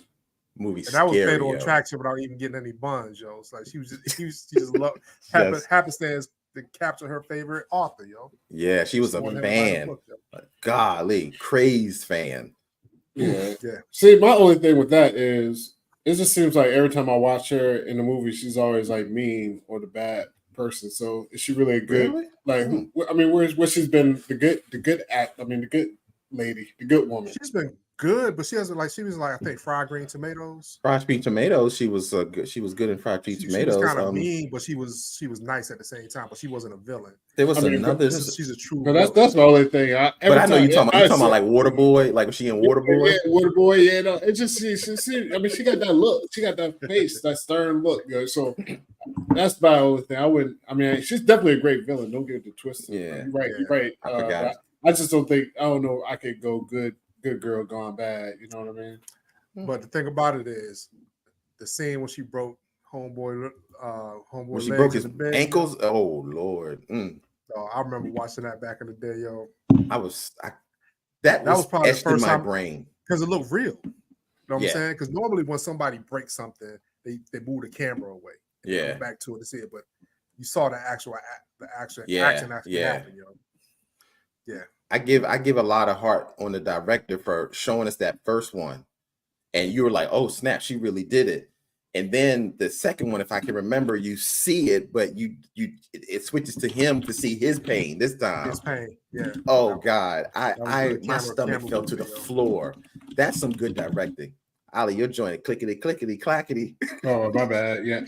Movie and that was scary, Fatal Attraction without even getting any buns, yo. It's like she just loved happenstance to capture her favorite author, yo. Yeah, she was a fan. Golly, crazed fan. Yeah. See, my only thing with that is it just seems like every time I watch her in the movie, she's always like mean or the bad person. So is she really a good like? I mean, where's she's been the good act? I mean, the good lady, the good woman. She's been good, but she hasn't she was like I think Fried Green Tomatoes. Fried Green Tomatoes. She was good. She was good in Fried Green Tomatoes. She was kind of mean, but she was nice at the same time. But she wasn't a villain. There was another. She's a true. No, that's the only thing. But I know you're talking about like Waterboy. Like was she in Waterboy? Yeah, Waterboy. Yeah, no, it just she. I mean, she got that look. She got that face, that stern look. You know, so that's my only thing. I wouldn't. I mean, she's definitely a great villain. Don't get it twisted. Yeah, you're right. I forgot. I just don't think. I don't know. I could go good girl gone bad. You know what I mean? But the thing about it is, the scene when she broke homeboy when she broke his ankles. Oh Lord! So I remember watching that back in the day, yo. That was probably the first time brain because it looked real. know what Yeah. I'm saying? Because normally when somebody breaks something, they move the camera away. And Yeah. go back to it to see it, but you saw the actual Yeah, action actually yeah. happen, yo. Yeah. I give a lot of heart on the director for showing us that first one, and you were like, "Oh snap, she really did it." And then the second one, if I can remember, you see it, but it switches to him to see his pain this time. His pain. Yeah. Oh God, That was I good my camera stomach fell to the movement, yo. floor. That's some good directing. Ali, you're joining clickety clickety clackety. Oh, my bad. Yeah,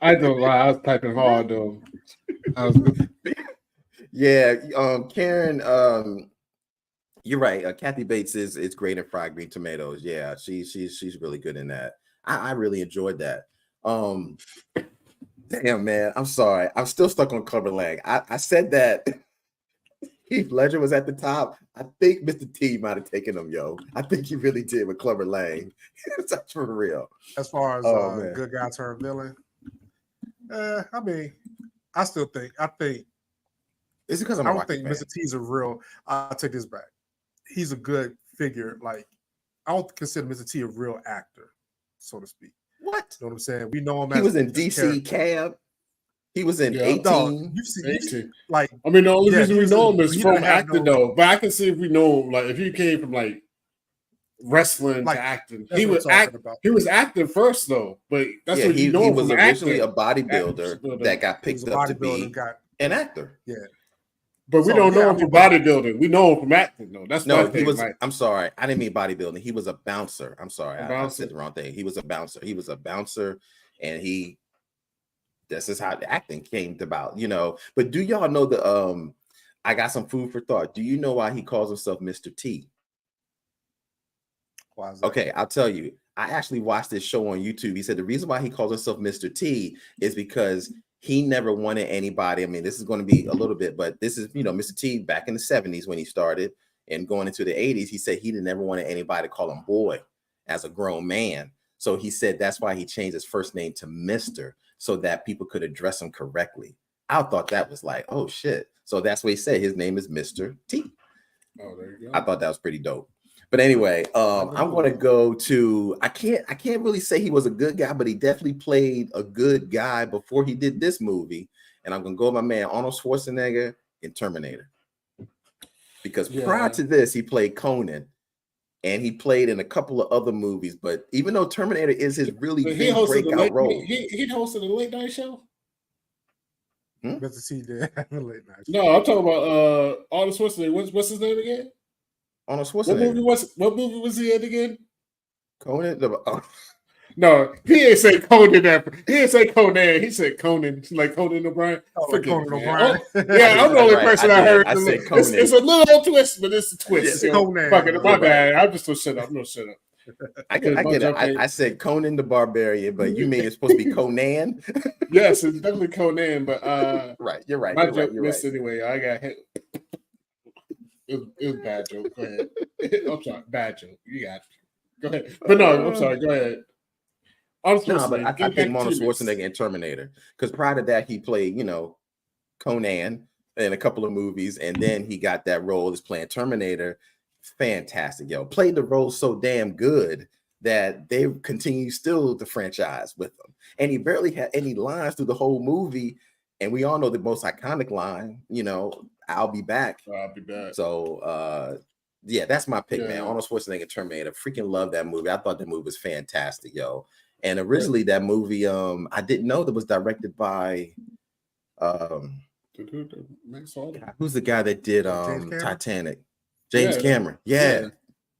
I don't lie. I was typing hard though. I was Yeah, Karen, you're right. Kathy Bates is great in fried green tomatoes. Yeah, she's really good in that. I really enjoyed that. Damn man, I'm sorry. I'm still stuck on Clubber Lang. I said that Heath Ledger was at the top. I think Mr. T might have taken him, yo. I think he really did with Clubber Lang. That's for real. As far as man. good guy turned villain, I mean, I think Is it because I'm I a don't Rocky think fan? Mr. T's a real. I'll take this back. He's a good figure. Like I don't consider Mr. T a real actor, so to speak. What? You know what I'm saying? We know him. He as was in this DC Cab. He was in Yeah. 18. No, you've seen like I mean, the only Yeah, reason he we was know in- him is he from didn't have acting, no- though. But I can see if we know him, like if he came from like wrestling Like, to acting, that's he what was I'm talking about. He was acting first, though. But that's Yeah, what he you know him was from originally acting. a bodybuilder Bodybuilder. that got He was picked a up to bodybuilder. be Got an actor. But we So, don't yeah, know I him from mean, but- bodybuilding. We know him from acting, though. That's No, my he thing. was. Like, I'm sorry, I didn't mean bodybuilding. He was a bouncer. I'm sorry, A I bouncer? said the wrong thing. He was a bouncer. He was a bouncer, and he. This is how the acting came about, you know. But do y'all know the? I got some food for thought. Do you know why he calls himself Mr. T? why is that? Okay, I'll tell you. I actually watched this show on YouTube. He said the reason why he calls himself Mr. T is because he never wanted anybody. I mean, this is going to be a little bit, but this is, you know, Mr. T back in the 70s when he started and going into the 80s, he said he never wanted anybody to call him boy as a grown man. So he said that's why he changed his first name to Mr. so that people could address him correctly. I thought that was like, oh shit. So that's what he said. His name is Mr. T. oh, there you go. I thought that was pretty dope. But anyway, I'm going to go to I can't really say he was a good guy, but he definitely played a good guy before he did this movie. And I'm going to go with my man Arnold Schwarzenegger in Terminator. Because prior to this, he played Conan and he played in a couple of other movies. But even though Terminator is his really big breakout role, he hosted a late night show. Mr. T did have a late night. No, I'm talking about Arnold Schwarzenegger. What's his name again? Arnold What Schwarzenegger. movie was he in again? Conan. No, he ain't say Conan. He didn't say Conan. He said Conan, like Conan O'Brien. Oh, like Forget Conan me, man. O'Brien. Oh, yeah, I'm the only Right, person I I heard. did. I said It's Conan. a little twist, but it's a twist. Yeah, yo. Conan. Fuck it, my You're bad. I'm just gonna shut up. No, shut up. I get it. I said Conan the Barbarian, but you mean it's supposed to be Conan? Yes, it's definitely Conan, but Right, you're right. my You're joke right. You're missed right. anyway. I got hit. It was a bad joke. Go ahead. I'm sorry, bad joke. You got it. Go ahead. But no, I'm sorry. Go ahead. No, but I think Arnold Schwarzenegger in Terminator, because prior to that, he played, you know, Conan in a couple of movies, and then he got that role as playing Terminator. Fantastic, yo. Played the role so damn good that they continue still the franchise with him. And he barely had any lines through the whole movie. And we all know the most iconic line, you know, I'll be back. I'll be back. So yeah, that's my pick, man. Yeah. Arnold Schwarzenegger Terminator. Freaking love that movie. I thought the movie was fantastic, yo. And originally that movie, I didn't know that was directed by who's the guy that did Titanic? James Cameron. Yeah.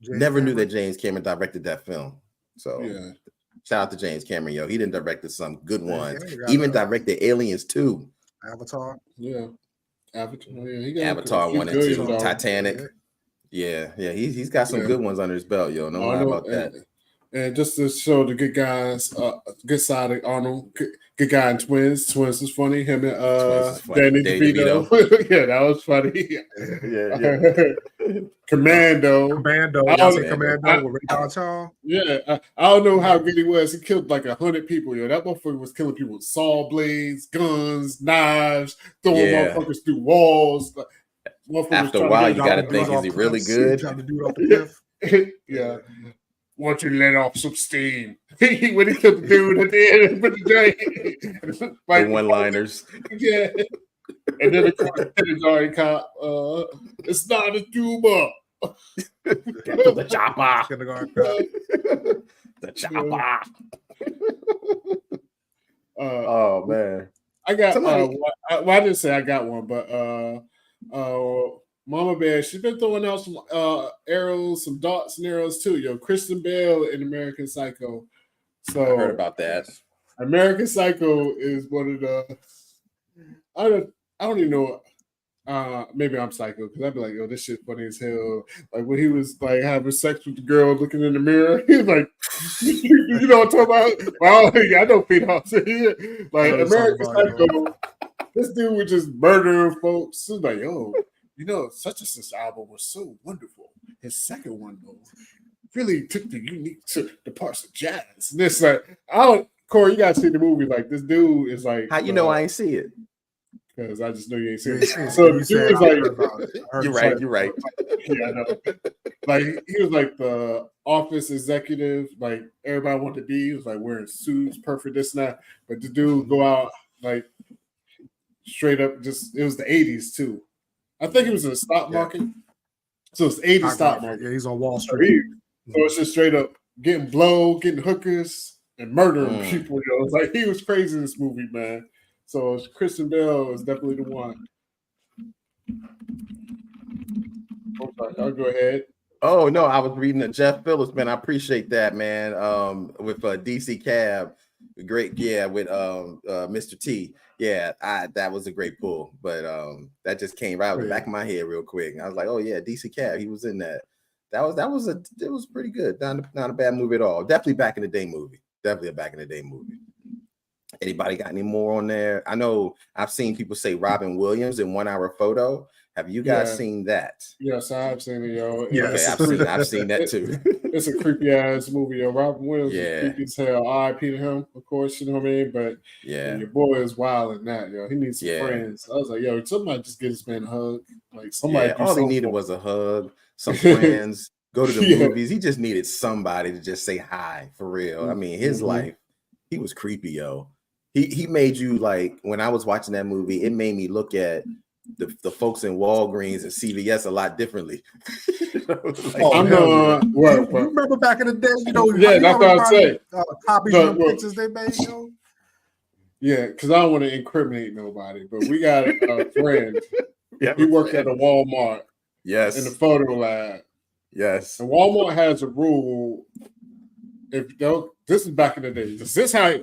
Never knew that James Cameron directed that film. So shout out to James Cameron, yo. He didn't directed some good ones. Even directed Aliens 2. Avatar. Yeah. Avatar. Yeah, he got Avatar 1 and 2. Titanic. Yeah. He's got some good ones under his belt, yo. No lie about that. And just to show the good guys, good side of Arnold, good guy in Twins. Twins is funny. Him and Danny DeVito. Yeah, that was funny. Yeah. Commando. Y'all say Commando with Ray Charles. Yeah, I don't know how good he was. He killed like 100 people. Yo, that motherfucker was killing people with saw blades, guns, knives, throwing motherfuckers through walls. After a while, you got to think, is he really good? Yeah. want you to let off some steam. When he killed the dude at the end, put the The one-liners. Yeah. And then of course the Johnny Cop, it's not a tumor. Get to the chopper. Kindergarten Cop. The chopper. Uh, Oh man. I got Somebody- well, I didn't say I got one, but Mama Bear, she's been throwing out some arrows, some darts and arrows too. Yo, Kristen Bell in American Psycho. So I heard about that. American Psycho is one of the I don't even know. Maybe I'm psycho because I'd be like, yo, this shit funny as hell. Like when he was like having sex with the girl looking in the mirror, he was like, you know what I'm talking about? Well, I know Pete House here. Like American Psycho, this dude was just murdering folks. It's like, yo, you know, such and such album was so wonderful. His second one though really took the unique to the parts of jazz. And it's like, Corey, you gotta see the movie. Like this dude is like, How you know I ain't see it? because I just know you ain't seen You it. said- So you the said dude is I like, heard about it. I heard You're about right. it. You're right. yeah, I know. Like he was like the office executive, like everybody wanted to be. He was like wearing suits, perfect, this and that. But the dude go out like straight up, just it was the 80s too. I think it was in the stock market. So it's 80s stock market. Yeah, he's on Wall So Street. it's just straight up getting blow, getting hookers, and murdering Mm. people. You know, it's like he was crazy in this movie, man. So Kristen Bell is definitely the one. Oh, sorry, I'll go ahead. Oh no, I was reading a Jeff Phillips, man. I appreciate that, man. With DC Cab, great, yeah, with Mr. T. Yeah, that was a great pull, but that just came right out the back of my head real quick. I was like, oh yeah, DC Cab, he was in that. It was pretty good. Not a bad movie at all. Definitely back in the day movie. Definitely a back in the day movie. Anybody got any more on there? I know I've seen people say Robin Williams in 1 Hour Photo. Have you guys seen that? Yes, I've seen it, yo. Yes. Okay, I've seen that too. It's a creepy ass movie, yo. Robin Williams Yeah. is creepy as hell. R.I.P. to him, of course. You know what I mean? But Yeah, your boy is wild in that, yo. He needs some Yeah. friends. I was like, yo, somebody just get this man a hug. Like somebody. yeah. do All he something needed for was a hug, some friends, go to the Yeah. movies. He just needed somebody to just say hi for real. I mean, his Mhm. life, he was creepy, yo. He made you like when I was watching that movie, it made me look at the folks in Walgreens and CVS a lot differently. Like, Oh, I'm hell the You remember back in the day, you know, Yeah, you that's know what how I many, say. copies No, of the well- pictures they made, yo. yeah, because I don't want to incriminate nobody, but we got a friend. yeah, He worked at a Walmart yes, in the photo lab. yes, And Walmart has a rule. If they'll, this is back in the day. This is how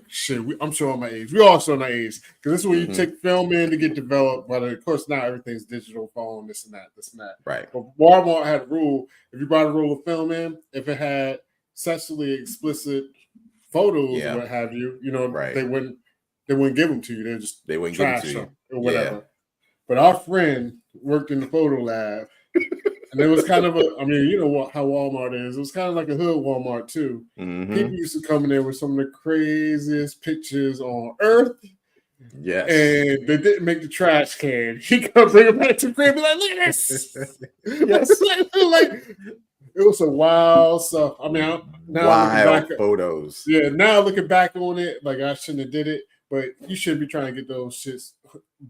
I'm showing my age. We all showing our age because this is where you Mhm. take film in to get developed. But of course, now everything's digital, phone, this and that. right, But Walmart had a rule. If you brought a roll of film in, if it had sexually explicit photos Yeah. or what have you, you know, Right. they wouldn't give them to you. They just they wouldn't give it trash to you. them or whatever. But our friend worked in the photo lab, and it was kind of I mean, you know how Walmart is. It was kind of like a hood Walmart too. Mhm. People used to come in there with some of the craziest pictures on earth, Yes, and they didn't make the trash can. He could bring it back to the crib and be like, look at this. Yes. like, it was some wild stuff. I mean, now wild looking back, photos. yeah, now looking back on it, like I shouldn't have did it, but you should be trying to get those shits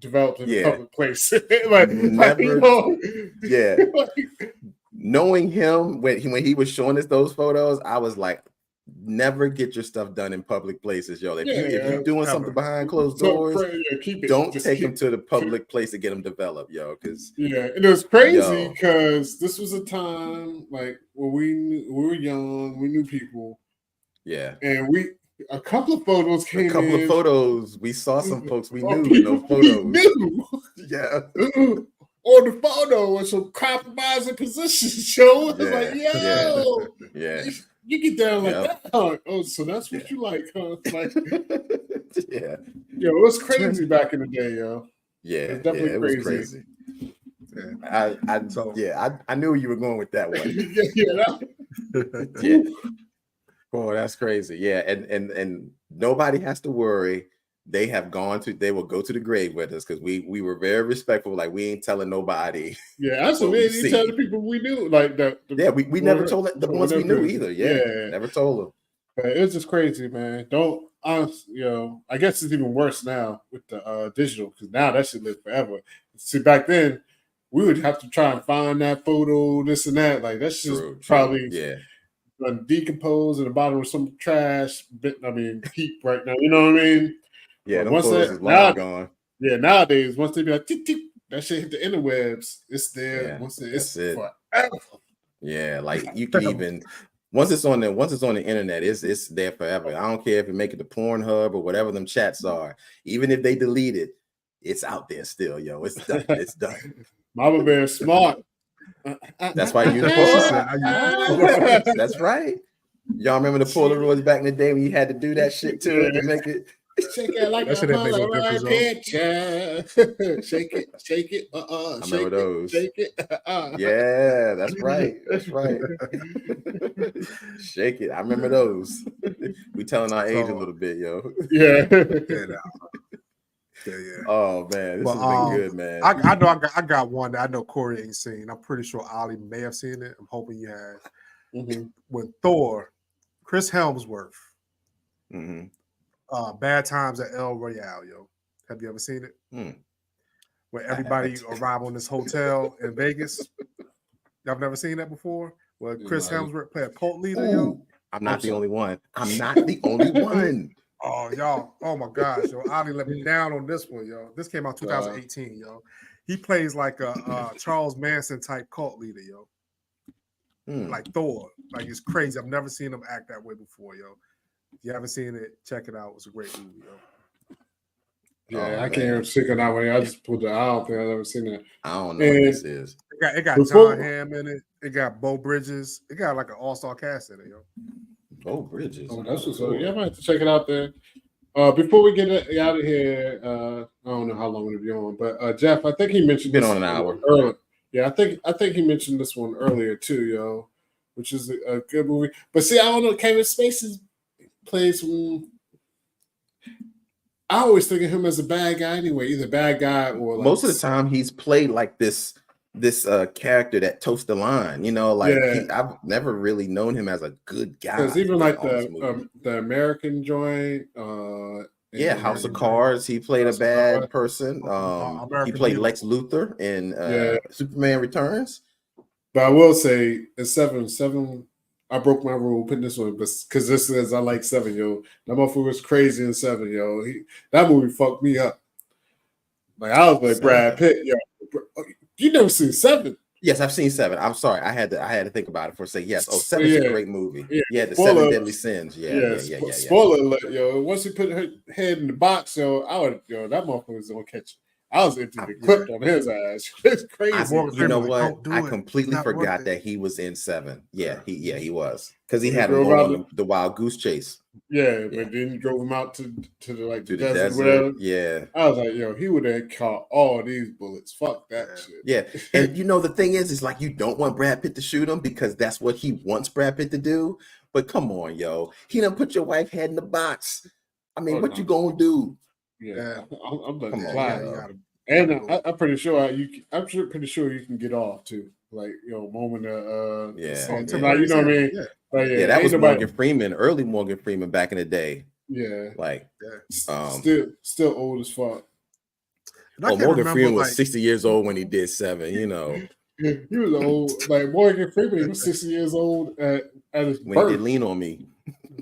developed in a Yeah. public place. like, Never- you know, Yeah. like, Knowing him when he was showing us those photos, I was like, never get your stuff done in public places, yo. If you're doing ever. something behind closed so doors, keep it. don't Just take keep them to the public place to get them developed, yo. Because Yeah, and it was crazy Yo. because this was a time like when we were young, we knew people, yeah, and a couple of photos came a couple in. of photos, we saw some folks we of knew in people those photos. we knew. Yeah, On the photo with some compromising positions, yo. It's like, yo, yeah, you get down like Yep. that, huh? Oh, so that's what you like, huh? Like, yeah, yo, it was crazy back in the day, yo. yeah. It's definitely It was crazy. crazy. I knew you were going with that one. yeah, Yeah. Oh, that's crazy. Yeah, and nobody has to worry they will go to the grave with us because we were very respectful. Like we ain't telling nobody. Yeah, that's what What we we didn't see. tell the people we knew. Like that. Yeah, we never told the ones we knew either. Yeah, Yeah. never told them. But it's just crazy, man. Don't honestly, I guess it's even worse now with the digital because now that should live forever. See, back then we would have to try and find that photo, this and that. Like that's just True. probably Yeah. decomposed in the bottom of some trash. Heap right now. You know what I mean? Yeah, But them once photos that- is long now- gone. Yeah, nowadays once they be like tick, tick, that shit hit the interwebs, it's there. Yeah, Once that's it's it. forever. Yeah, like you can even once it's on the internet, it's there forever. I don't care if it make it to Pornhub or whatever them chats are. Even if they delete it, it's out there still, yo. It's done. It's done. Mama Bear smart. That's why you That's right. Y'all remember the Polaroids back in the day when you had to do that shit to it to make it. Shake it like That shit a ain't make no difference, picture. Shake it. I Shake remember it. those. Shake it. Yeah, that's right. That's right. Shake it. I remember those. We telling our age a little bit, yo. Yeah. Yeah. Oh man, this But, has been good, man. I know I got one that I know Corey ain't seen. I'm pretty sure Ali may have seen it. I'm hoping you have. Mhm. When Thor, Chris Helmsworth, Mhm. Bad Times at El Royale, yo. Have you ever seen it? Where everybody arrive on this hotel in Vegas. Y'all never seen that before? Where Chris No. Helmsworth play a cult leader, yo. Ooh, I'm not the sorry. only one. I'm not the only one. Oh, y'all. Oh my gosh, yo. Ali let me down on this one, yo. This came out 2018, yo. He plays like a Charles Manson type cult leader, yo. Like Thor. Like it's crazy. I've never seen him act that way before, yo. If you haven't seen it, check it out. It's a great movie, yo. Yeah, Oh, I can't man. even stick on that one. I just pulled it out. I don't think I've ever seen that. I don't know what this is. It got Before- John Hamm in it. It got Bo Bridges. It got like an all-star cast in it, yo. Oh, Bridges. Oh, that's what's up. Yeah, I might have to check it out then. Before we get out of here, I don't know how long we'll be on, but Jeff, I think he mentioned Been this on an hour. earlier. Yeah, I think he mentioned this one earlier too, yo, which is a good movie. But see, I don't know, Kevin Spacey plays. I always think of him as a bad guy anyway, either bad guy or like, Most of the time he's played like this character that toasts the line, you know, like I've never really known him as a good guy. Because even like in all his movies. the American joint, House of Cards, he played a bad person. He American played Beautiful. Lex Luthor in Superman Returns. But I will say in seven, I broke my rule putting this one, but because this is I like 7, yo. That motherfucker was crazy in 7, yo. That movie fucked me up. Like I was like 7. Brad Pitt, yo. You never seen 7? Yes, I've seen 7. I'm sorry, I had to think about it for a second. Yes, 7 is a great movie. Yeah, the Spoiler- 7 Deadly Sins. Yeah. Spoiler alert, yo. Once he put her head in the box, yo, that motherfucker was gonna catch it. I was empty clipped on his ass. It's crazy. You know what? Don't do I it. completely Not worth forgot it. that he was in 7. Yeah, he was because he He had him drove going out on the Wild Goose Chase Yeah, but then he drove him out to the like to the the desert, whatever. desert. Yeah. I was like, yo, he would have caught all these bullets. Fuck that shit. Yeah, and you know the thing is like you don't want Brad Pitt to shoot him because that's what he wants Brad Pitt to do. But come on, yo, he done put your wife head in the box. I mean, what you gonna do? Yeah, I'm done. Come on, Fly. yo. And I'm pretty sure pretty sure you can get off too. Like moment of Yeah. like, you know what I mean? Yeah. Like, Yeah, that ain't was nobody- Morgan Freeman, early Morgan Freeman back in the day. Yeah, Like, still old as fuck. And I can't Morgan remember, Freeman was like, 60 years old when he did 7. You know, He was old. Like Morgan Freeman, he was 60 years old at his when he birth. did Lean on Me,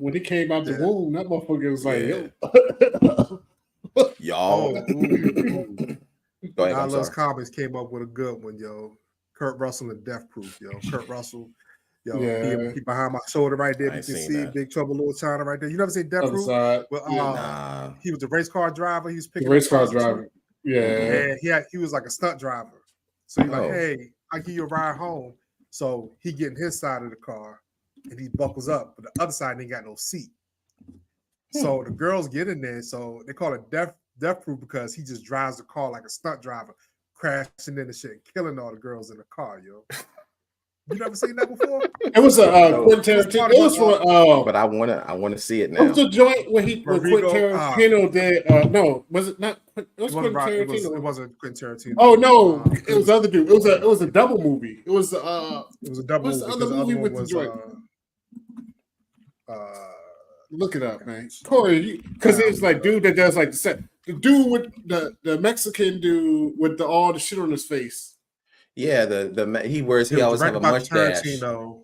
When he came out the Yeah. womb, that motherfucker was like, y'all. Go ahead. I'm Loves sorry. Comics came up with a good one, yo. Kurt Russell and Death Proof, yo. Kurt Russell, yo, Yeah. he behind my shoulder right there. I You ain't can seen see that. Big Trouble in Little China right there. You never seen Death Other Proof? side. Well, Nah. he was a race car driver. He was The picking race up car prostitutes. driver. Yeah. And he was like a stunt driver. So he's like, Oh. hey, I'll give you a ride home. So he get in his side of the car and he buckles up, but the other side ain't got no seat. So the girls get in there. So they call it death proof because he just drives the car like a stunt driver, crashing in the shit and killing all the girls in the car, yo. You never seen that before? It was a No. Quentin Tarantino. It was for But I wanna see it It was now. the joint when Quentin Rodrigo, Tarantino did. No, was it not? It was It wasn't, Quentin it was, Tarantino. it wasn't Quentin Tarantino. Oh no, it it was the other dude. It was a double movie. It was It was a double what's movie. the other because the movie other one with the was joint? Look it up, man. Corey, because it's like dude that does like the dude with the Mexican dude with all the shit on his face. Yeah, he always have a directed by mustache. Tarantino.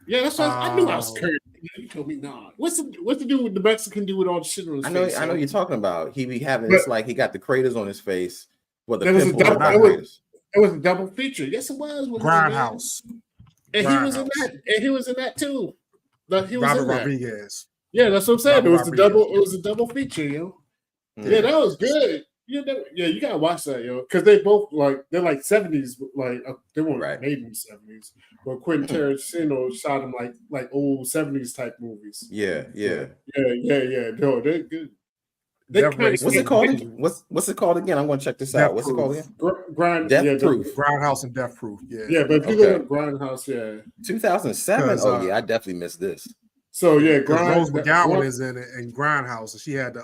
Yeah, that's what I knew. I was curious. You told me nah. What's the dude with the Mexican dude with all the shit on his face? I know you're talking about. He be having But- it's like he got the craters on his face. Well, the There was a pimples double- are it was- craters. It was a double feature. Yes, it was. with him, man. Grindhouse. And he was in Grindhouse. that. And he was in that too. Like, he was Robert in that. Rodriguez. Yeah, that's what I'm saying. Robert It was Rodriguez. It was a double feature, yo. Mm. Yeah, that was good. You gotta watch that, yo, because they both they're like 70s, like they weren't Right. made in the 70s, but Quentin Tarantino shot them like old 70s type movies. Yeah. Yeah. No, they're good. Death kinda- Race. What's it called? What's it called again? I'm going to check this out. Death What's it called Proof. again? Death Proof. Grindhouse and Death Proof. Yeah. Yeah, but if you Okay. look at Grindhouse, yeah. 2007. 'Cause, Oh yeah, I definitely missed this. So yeah, Rose McGowan is in it in Grindhouse, and she had the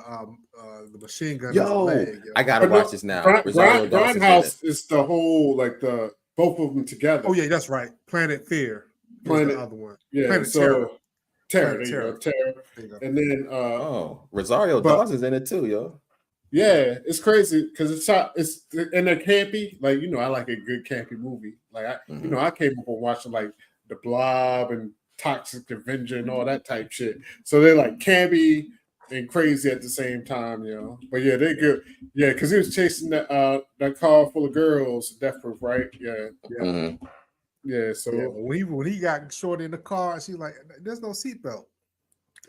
machine gun. in her Yo, leg, I gotta But no, watch this now. Rosario Dawson's in it. Grindhouse is the whole the both of them together. Oh yeah, that's right. Planet Fear. Was Planet- the other one. yeah. Planet So Terror. Terror, Planet there you go, Terror. Terror, There you go. and then Rosario but- Dawson's in it too, yo. yeah, it's crazy because it's and they're campy. Like I like a good campy movie. Like I came up on watching like The Blob and Toxic Avenger and all that type shit. So they're like campy and crazy at the same time, But yeah, they're good. Yeah, because he was chasing that car full of girls, Death Proof, right? Yeah, Mhm. yeah. So Yeah, when he got short in the car, she's like, "There's no seatbelt,"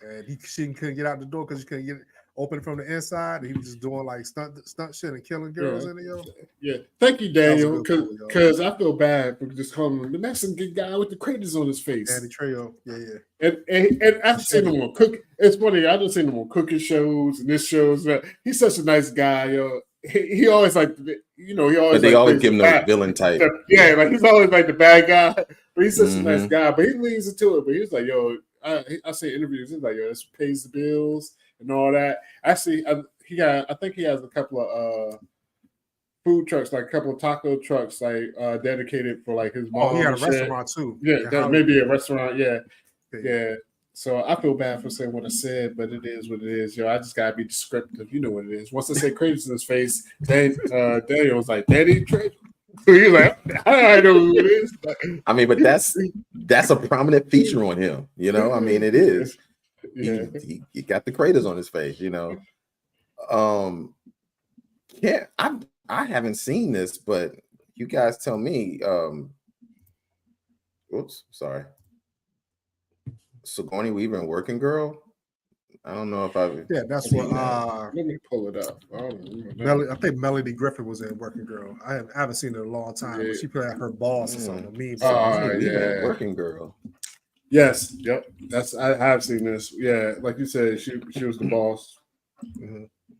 and she couldn't get out the door because she couldn't get it open from the inside. And he was just doing like stunt shit and killing girls in it, yo. yeah, thank you, Daniel, That was a good movie, because I feel bad for just calling him the Mexican guy with the craters on his face. Danny Trejo, yeah. And I've seen him on cook. It's funny. I just seen him on cooking shows and this shows. He's such a nice guy, yo. He always he always. But they always plays give him the the bad- villain type. Yeah, like he's always like the bad guy, but he's such a nice Mhm. guy. But he leans into it. But he's like, yo, I say interviews. He's like, yo, this pays the bills and all that. Actually, I think he has a couple of food trucks, like a couple of taco trucks, like dedicated for like his mom. Oh, he had a and shit. restaurant too. Yeah, in that Hollywood. may be a restaurant. Yeah. So I feel bad for saying what I said, but it is what it is. Yo, I just gotta be descriptive. You know what it is. Once I say crazy in his face, Daniel was like, "Daddy Trey." So he's like, "I know who it is." I mean, but that's a prominent feature on him. I mean, it is. Yeah. He got the craters on his face. Yeah, I haven't seen this, but you guys tell me. Oops, sorry. Sigourney Weaver and Working Girl. I don't know if I've. Yeah, that's seen what. that. Let me pull it up. I don't know. I think Melody Griffith was in Working Girl. I haven't seen it in a long time, Yeah. but she played her boss or something. Me, Sigourney Weaver and yeah. Working Girl. Yes. Yep. I have seen this. Yeah, like you said, she was the boss.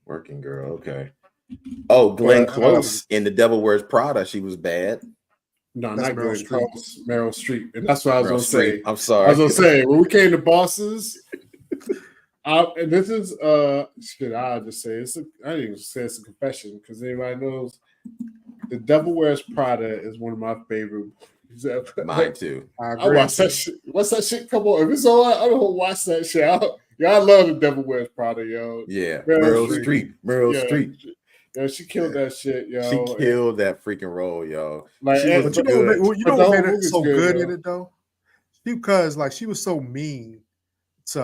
Working Girl. Okay. Oh, Glenn But, Close in The Devil Wears Prada. She was bad. No, That's not Meryl Glenn Streep. Close. Meryl Streep, and that's what I was Meryl gonna say. Streep. I'm I sorry. was gonna say when we came to bosses, and this is shit. I'll just say I didn't even say it's a confession because anybody knows The Devil Wears Prada is one of my favorite movies ever. Mine too. I watch that shit. Once that shit come on, if it's on, I'm gonna watch that shit. I love The Devil Wears Prada, yo. Yeah, Meryl Meryl Streep. Streep. Meryl Yeah. Streep. Yo, she killed that shit, yo. She killed that freaking role, yo. Like, She and- was But you know, good. what, But the whole made it movie's so good, good though. in it though? Because like she was so mean to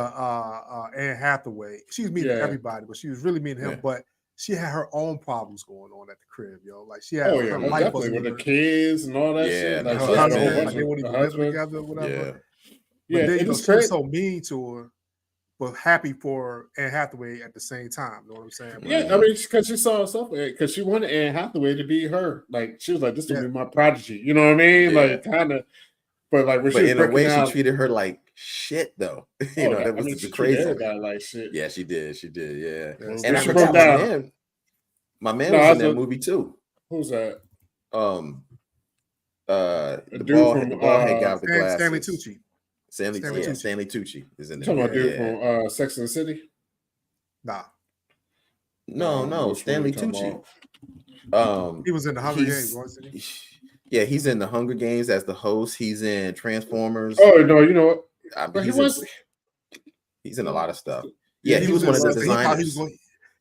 Anne Hathaway. She was mean to Yeah. everybody, but she was really mean to him. Yeah. But she had her own problems going on at the crib, yo. Like she had Oh yeah, her most life definitely wasn't with the even, kids and all that Yeah, shit. the Like, her she had a whole husband, bunch like they of- wouldn't the even live husband. together or whatever. Yeah. But Yeah, then, it was she was crazy. so mean to her, but happy for Anne Hathaway at the same time. You know what I'm saying? But, Yeah, I mean, because she saw herself, because she wanted Anne Hathaway to be her. Like, she was like, "This will be my prodigy." You know what I mean? Yeah. Like, kind of. But like, when But she was in a way, breaking down, she treated her like shit, though. That was the she crazy. treated thing. everybody like shit. Yeah, she did. She did. Yeah. Yeah, And I she forgot broke down. my man No, was I in that was- movie too. Who's that? Um, The dude bald from, head guy with the glasses. Stanley Tucci. Stanley Tucci. Stanley Tucci is in talking there. about dude from Sex and the City. Nah, No, Which one Stanley you talking Tucci. about? he was in the Hunger Games, wasn't he? Yeah, he's in the Hunger Games as the host. He's in Transformers. Oh no, you know what? I mean, But he's in a lot of stuff. Yeah, he was in one of the something. designers.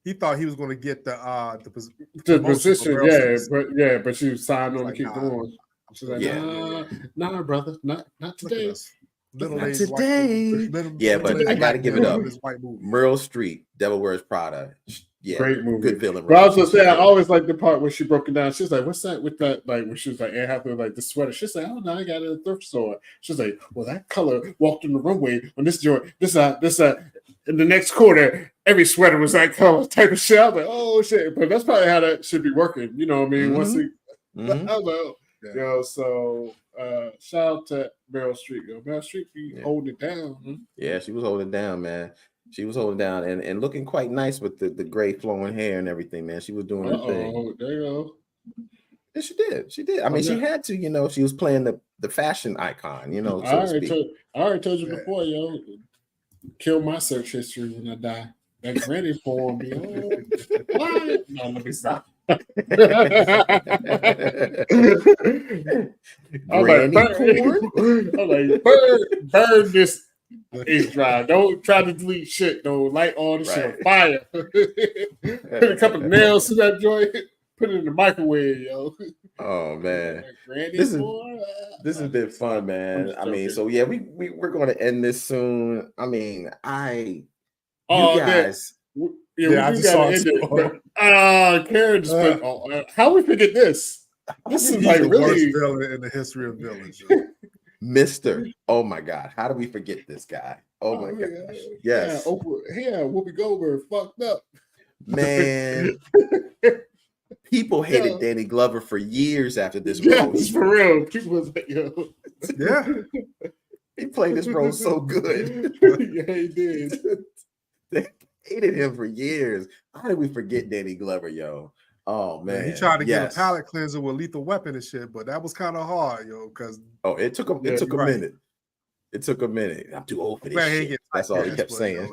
He thought he was going to get the the promotion position, for Meryl Streep. but she signed on Like, to keep nah. going. She's like, nah, brother, not Look at today. us. Little Not age today. Yeah, but I gotta give it up. Meryl Streep, Devil Wears Prada. Yeah, Great movie. Good villain. But I was gonna say, I always like the part where she broke it down. She's like, "What's that with that?" Like when she was like, "Anne Hathaway, like the sweater." She's like, "Oh no, I got it at a thrift store." She's like, "Well, that color walked on the runway on this joint. This in the next quarter, every sweater was that color type of shit." I was like, "Oh shit!" But that's probably how that should be working. You know what I mean? Mm-hmm. Once I was like, oh. Yo, so shout out to Meryl Streep. Yo, Meryl Streep be holding it down. Huh? Yeah, she was holding it down, man. She was holding down and looking quite nice with the gray flowing hair and everything, man. She was doing her thing. There you go. Yeah, she did. She did. I mean, she had to, you know, she was playing the fashion icon, you know. I already told you before, yo. Kill my search history when I die. That granny porn be what? No, let me stop. I'm like, burn this ink drive. Don't try to delete shit. Don't light all this shit on fire. Put a couple of nails to that joint. Put it in the microwave, yo. Oh man, this has been fun, man. I mean, so yeah, we're going to end this soon. I mean, you guys. Yeah, I just saw it. Karen just put. How we forget this? This is like the really worst villain in the history of villains. Mr. Oh my God, how do we forget this guy? Oh my gosh, yes. Whoopi Goldberg fucked up, man. People hated Danny Glover for years after this role. Yes, for real. People was like, yo. Yeah. He played this role so good. Yeah, he did. They hated him for years. How did we forget Danny Glover, yo? Oh man, he tried to get a palate cleanser with Lethal Weapon and shit, but that was kind of hard, yo. Because it took a minute. It took a minute. I'm too old for this shit. That's all he kept saying.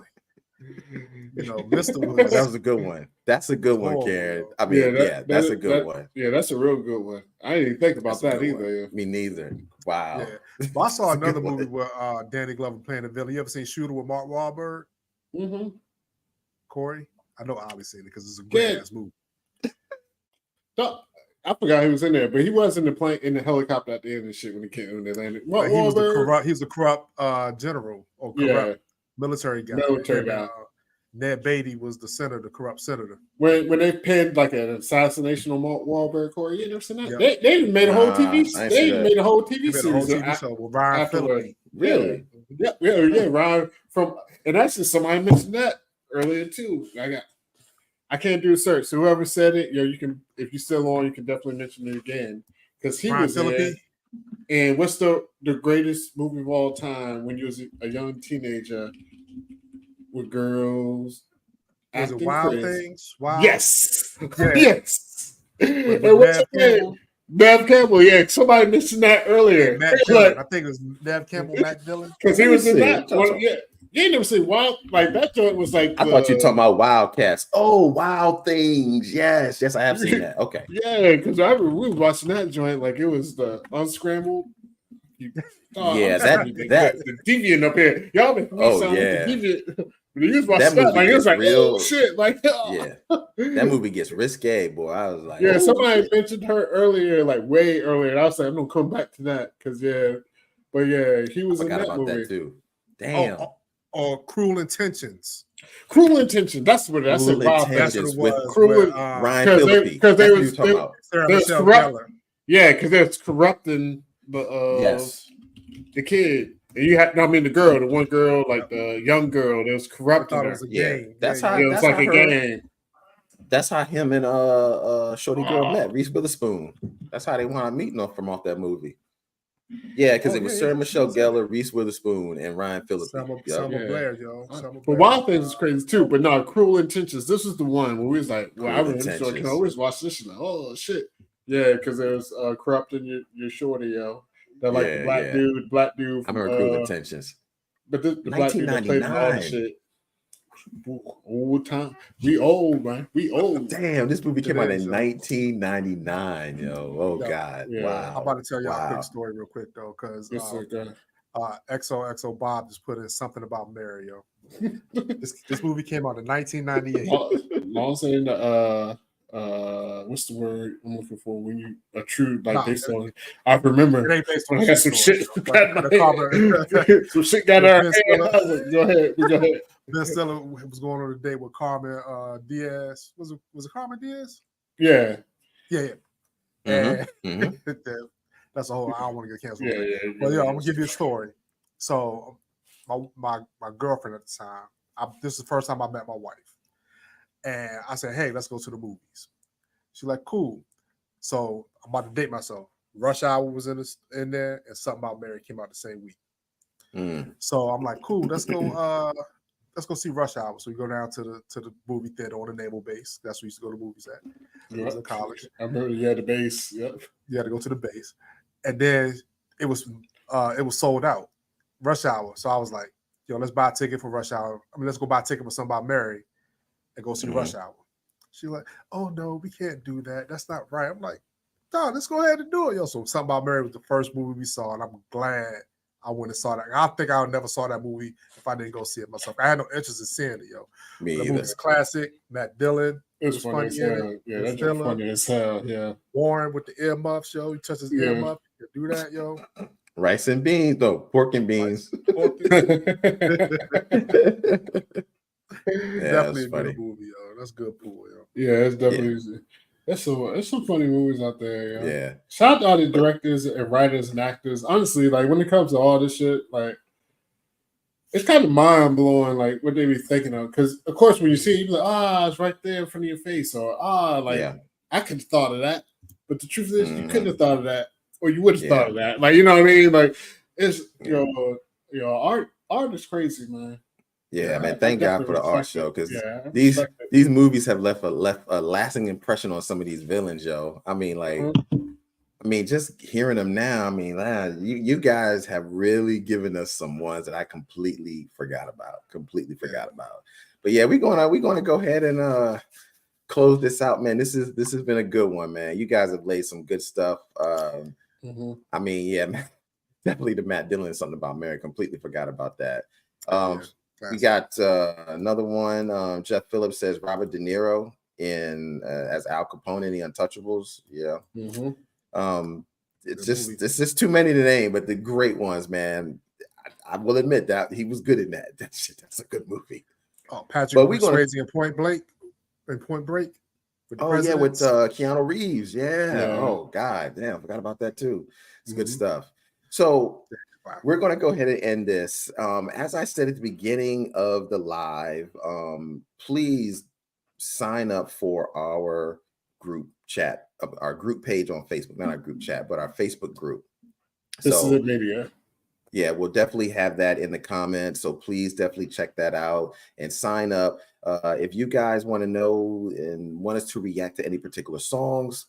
You know, Mr. That was a good one. That's a good one, Karen. I mean, that's a good one. Yeah, that's a real good one. I didn't even think about that either. Me neither. Wow. Yeah. Well, I saw another movie where Danny Glover playing a villain. You ever seen Shooter with Mark Wahlberg? Mm-hmm. Corey? I know I'll seen it because it's a great ass movie. No, I forgot he was in there, but he was in the plane in the helicopter at the end and shit when they landed. He was a corrupt general or corrupt military guy. Ned Beatty was the senator, the corrupt senator. When they pinned like an assassination on Mark Wahlberg, Corey, you never seen that? Yep. They even made a whole TV. They even made a whole TV series. Show with Ryan Phillippe. Really? Yeah. Ryan and actually somebody mentioned that earlier too. I can't do a search. So whoever said it, you can, if you're still on, you can definitely mention it again because he was there. And what's the greatest movie of all time when you was a young teenager with girls? Was it Wild Things? Wild? Yes. Yeah. Yes. And what's your name? Nev Campbell. Yeah, somebody mentioned that earlier. Matt Dillon. I think it was Nev Campbell, Matt Dillon. Because he was in that one. Yeah. You ain't never seen Wild, like that joint was like. I thought you were talking about Wildcats. Oh, Wild Things. Yes, I have seen that. Okay. Yeah, because I remember we were watching that joint like it was the Unscrambled. The deviant up here. Y'all been the deviant. When you was watching that, like it was like real shit. Like yeah, that movie gets risque, boy. I was like, somebody mentioned her earlier, like way earlier. And I was like, I'm gonna come back to that because he was in that movie that too. Damn. Or Cruel Intentions. Cruel Intentions. That's what that's what it was. Cruel Ryan Phillippe. Because they was corrupt. Yeah, because they're corrupting the kid. And you had, the girl, the one girl, like the young girl, that was corrupting her. That's how it was like a game. That's how him and Shorty Girl met, Reese Witherspoon. That's how they wound up meeting from off that movie. Yeah, because it was Sarah Michelle Gellar, Reese Witherspoon, and Ryan Phillippe. Selma Blair, yo. But Wild Things is crazy too. But no, Cruel Intentions. This was the one where we was like, I remember we was watching this. Like, oh shit. Yeah, because it was corrupting your shorty, yo. That like the Yeah, black yeah. dude I from remember Cruel Intentions. but the black dude that played in all the 1999. shit. Old time. We old, man. We old. Damn, this movie came It out is, in yo. 1999, yo. Oh Yeah. God. Yeah. I'm about Wow. to tell y'all a Wow. quick story real quick though, because Yes, sir, go XOXO Bob just put in something about Mary, yo. This movie came out in 1998. Long saying what's the word I'm looking for when you a true like Nah, based on I remember It ain't based on I a got true some story. shit But got the Carmen, some shit got our Ben Stiller, I was like, go ahead. Ben Stiller was going on a date with Carmen Diaz. Was it Carmen Diaz? Yeah. Yeah. Mhm, And mhm. that's a whole. I don't want to get canceled. Yeah. But yeah, I'm gonna give you a story. So my girlfriend at the time, this is the first time I met my wife, and I said, "Hey, let's go to the movies." She's like, "Cool." So I'm about to date myself. Rush Hour was in there, and Something About Mary came out the same week. Mm. So I'm like, "Cool, let's go. Let's go see Rush Hour." So we go down to the movie theater on the naval base. That's where we used to go to movies at. It was in college. I remember you had the base. Yep. You had to go to the base, and then it was sold out. Rush Hour. So I was like, "Yo, let's buy a ticket for Rush Hour. Let's go buy a ticket for Something About Mary, and go see Rush Hour." She's like, "Oh no, we can't do that. That's not right." I'm like, "Dog, let's go ahead and do it, yo." So Something About Mary was the first movie we saw, and I'm glad I went and saw that. I think I would never saw that movie if I didn't go see it myself. I had no interest in seeing it, yo. Me The either. movie's classic. Matt Dillon It was funny as hell. Yeah, that joke funny as hell. Yeah. Warren with the earmuffs, yo. He touches his earmuff. You can do that, yo. Rice and beans, though. Pork and beans. Definitely a funny. good movie, yo. That's good pool, yo. Yeah, it's definitely there's some funny movies out there, yo. Yeah. Shout out to all the directors and writers and actors. Honestly, like when it comes to all this shit, like it's kind of mind blowing, like what they be thinking of. Because of course, when you see it, you be like, it's right there in front of your face, or I could have thought of that. But the truth is, you couldn't have thought of that, or you would have thought of that. Like, you know what I mean? Like, it's art is crazy, man. Yeah, man. Thank God for the art show, because these movies have left a lasting impression on some of these villains, yo. I mean, like, just hearing them now. I mean, you guys have really given us some ones that I completely forgot about. But yeah, we're gonna go ahead and close this out, man. This has been a good one, man. You guys have laid some good stuff. I mean, yeah, man, definitely the Matt Dillon Something About Mary. Completely forgot about that. We got another one. Jeff Phillips says Robert De Niro as Al Capone in The Untouchables. Yeah. It's just too many to name, but the great ones, man. I will admit that he was good in that. That's a good movie. Oh, Patrick Swayze in Point Break. With Keanu Reeves. Yeah. Oh God, damn, forgot about that too. It's good stuff. So we're going to go ahead and end this. As I said at the beginning of the live, please sign up for our group chat, our group page on Facebook, not our group chat, but our Facebook group. This is it, maybe, yeah, we'll definitely have that in the comments. So please definitely check that out and sign up. If you guys want to know and want us to react to any particular songs,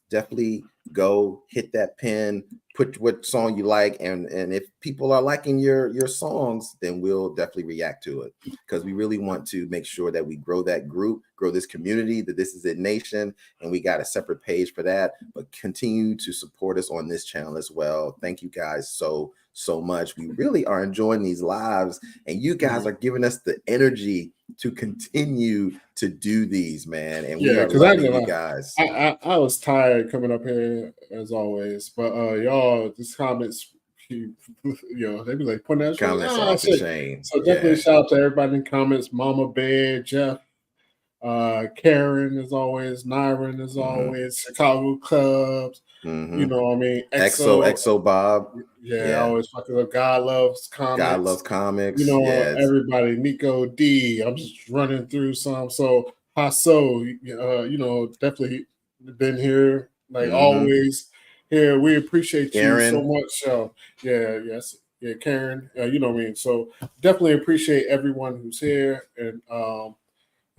definitely go hit that pin, put what song you like, and if people are liking your songs, then we'll definitely react to it, because we really want to make sure that we grow that group, grow this community, that This Is It Nation, and we got a separate page for that. But continue to support us on this channel as well. Thank you guys so much. We really are enjoying these lives, and you guys are giving us the energy to continue to do these, man. And we are loving you guys. I was tired coming up here as always, but y'all, these comments, they be like putting that comments off the chain. So definitely shout out to everybody in comments. Mama Bear, Jeff, Karen as always, Nyron as always, Chicago Cubs. You know what I mean? XO Bob. I always fucking up. God Loves Comics. You know, everybody. Nico D. I'm just running through some. So Hasso, definitely been here like always. Here, we appreciate Karen. You so much. So Karen. You know what I mean. So definitely appreciate everyone who's here. And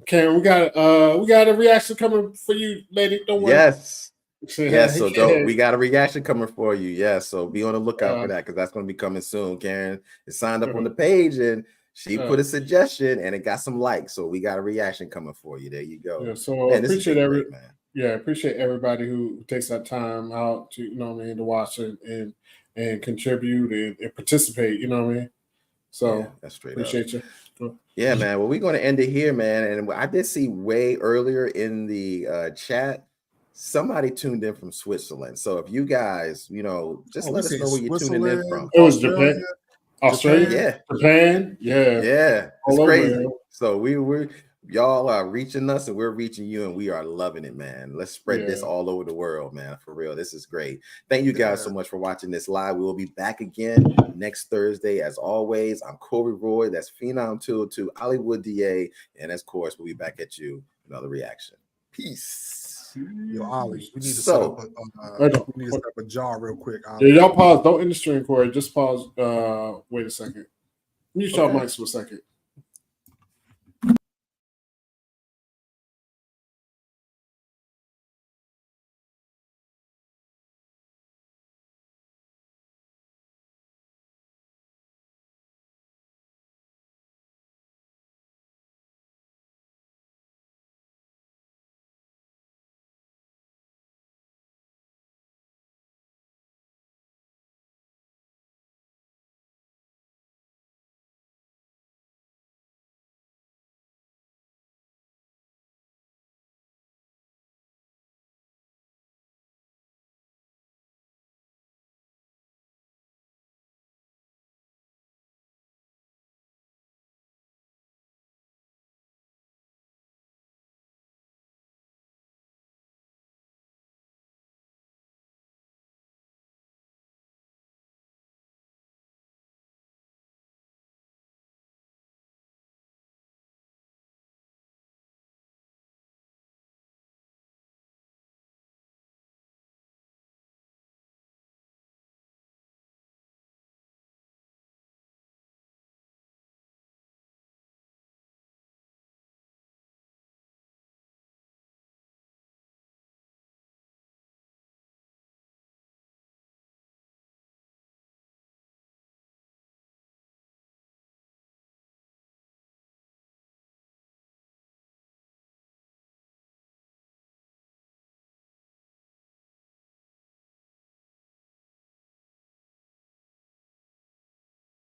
Karen, we got a reaction coming for you, lady. Don't worry. Yes. Yes, so don't we got a reaction coming for you. Yes, so be on the lookout for that because that's going to be coming soon. Karen is signed up on the page and she put a suggestion and it got some likes. So we got a reaction coming for you. There you go. Yeah, so man, appreciate appreciate everybody who takes that time out to, to watch it and contribute and participate, you know what I mean? So that's straight appreciate up. you. Yeah, man. Well, we're going to end it here, man. And I did see way earlier in the chat, somebody tuned in from Switzerland. So if you guys, just let us know where you're tuning in from. It was Japan. Australia, Japan, it's crazy. So y'all are reaching us and we're reaching you and we are loving it, man. Let's spread this all over the world, man. For real, this is great. Thank you guys so much for watching this live. We will be back again next Thursday as always. I'm Corey Roy, that's Phenom 202, Hollywood DA, and of course we'll be back at you another reaction. Peace. Yo, Ollie, we need to set up a jar real quick. Ollie. Yeah, y'all pause. Don't end the stream, Corey. Just pause. Wait a second. Mute y'all mics for a second.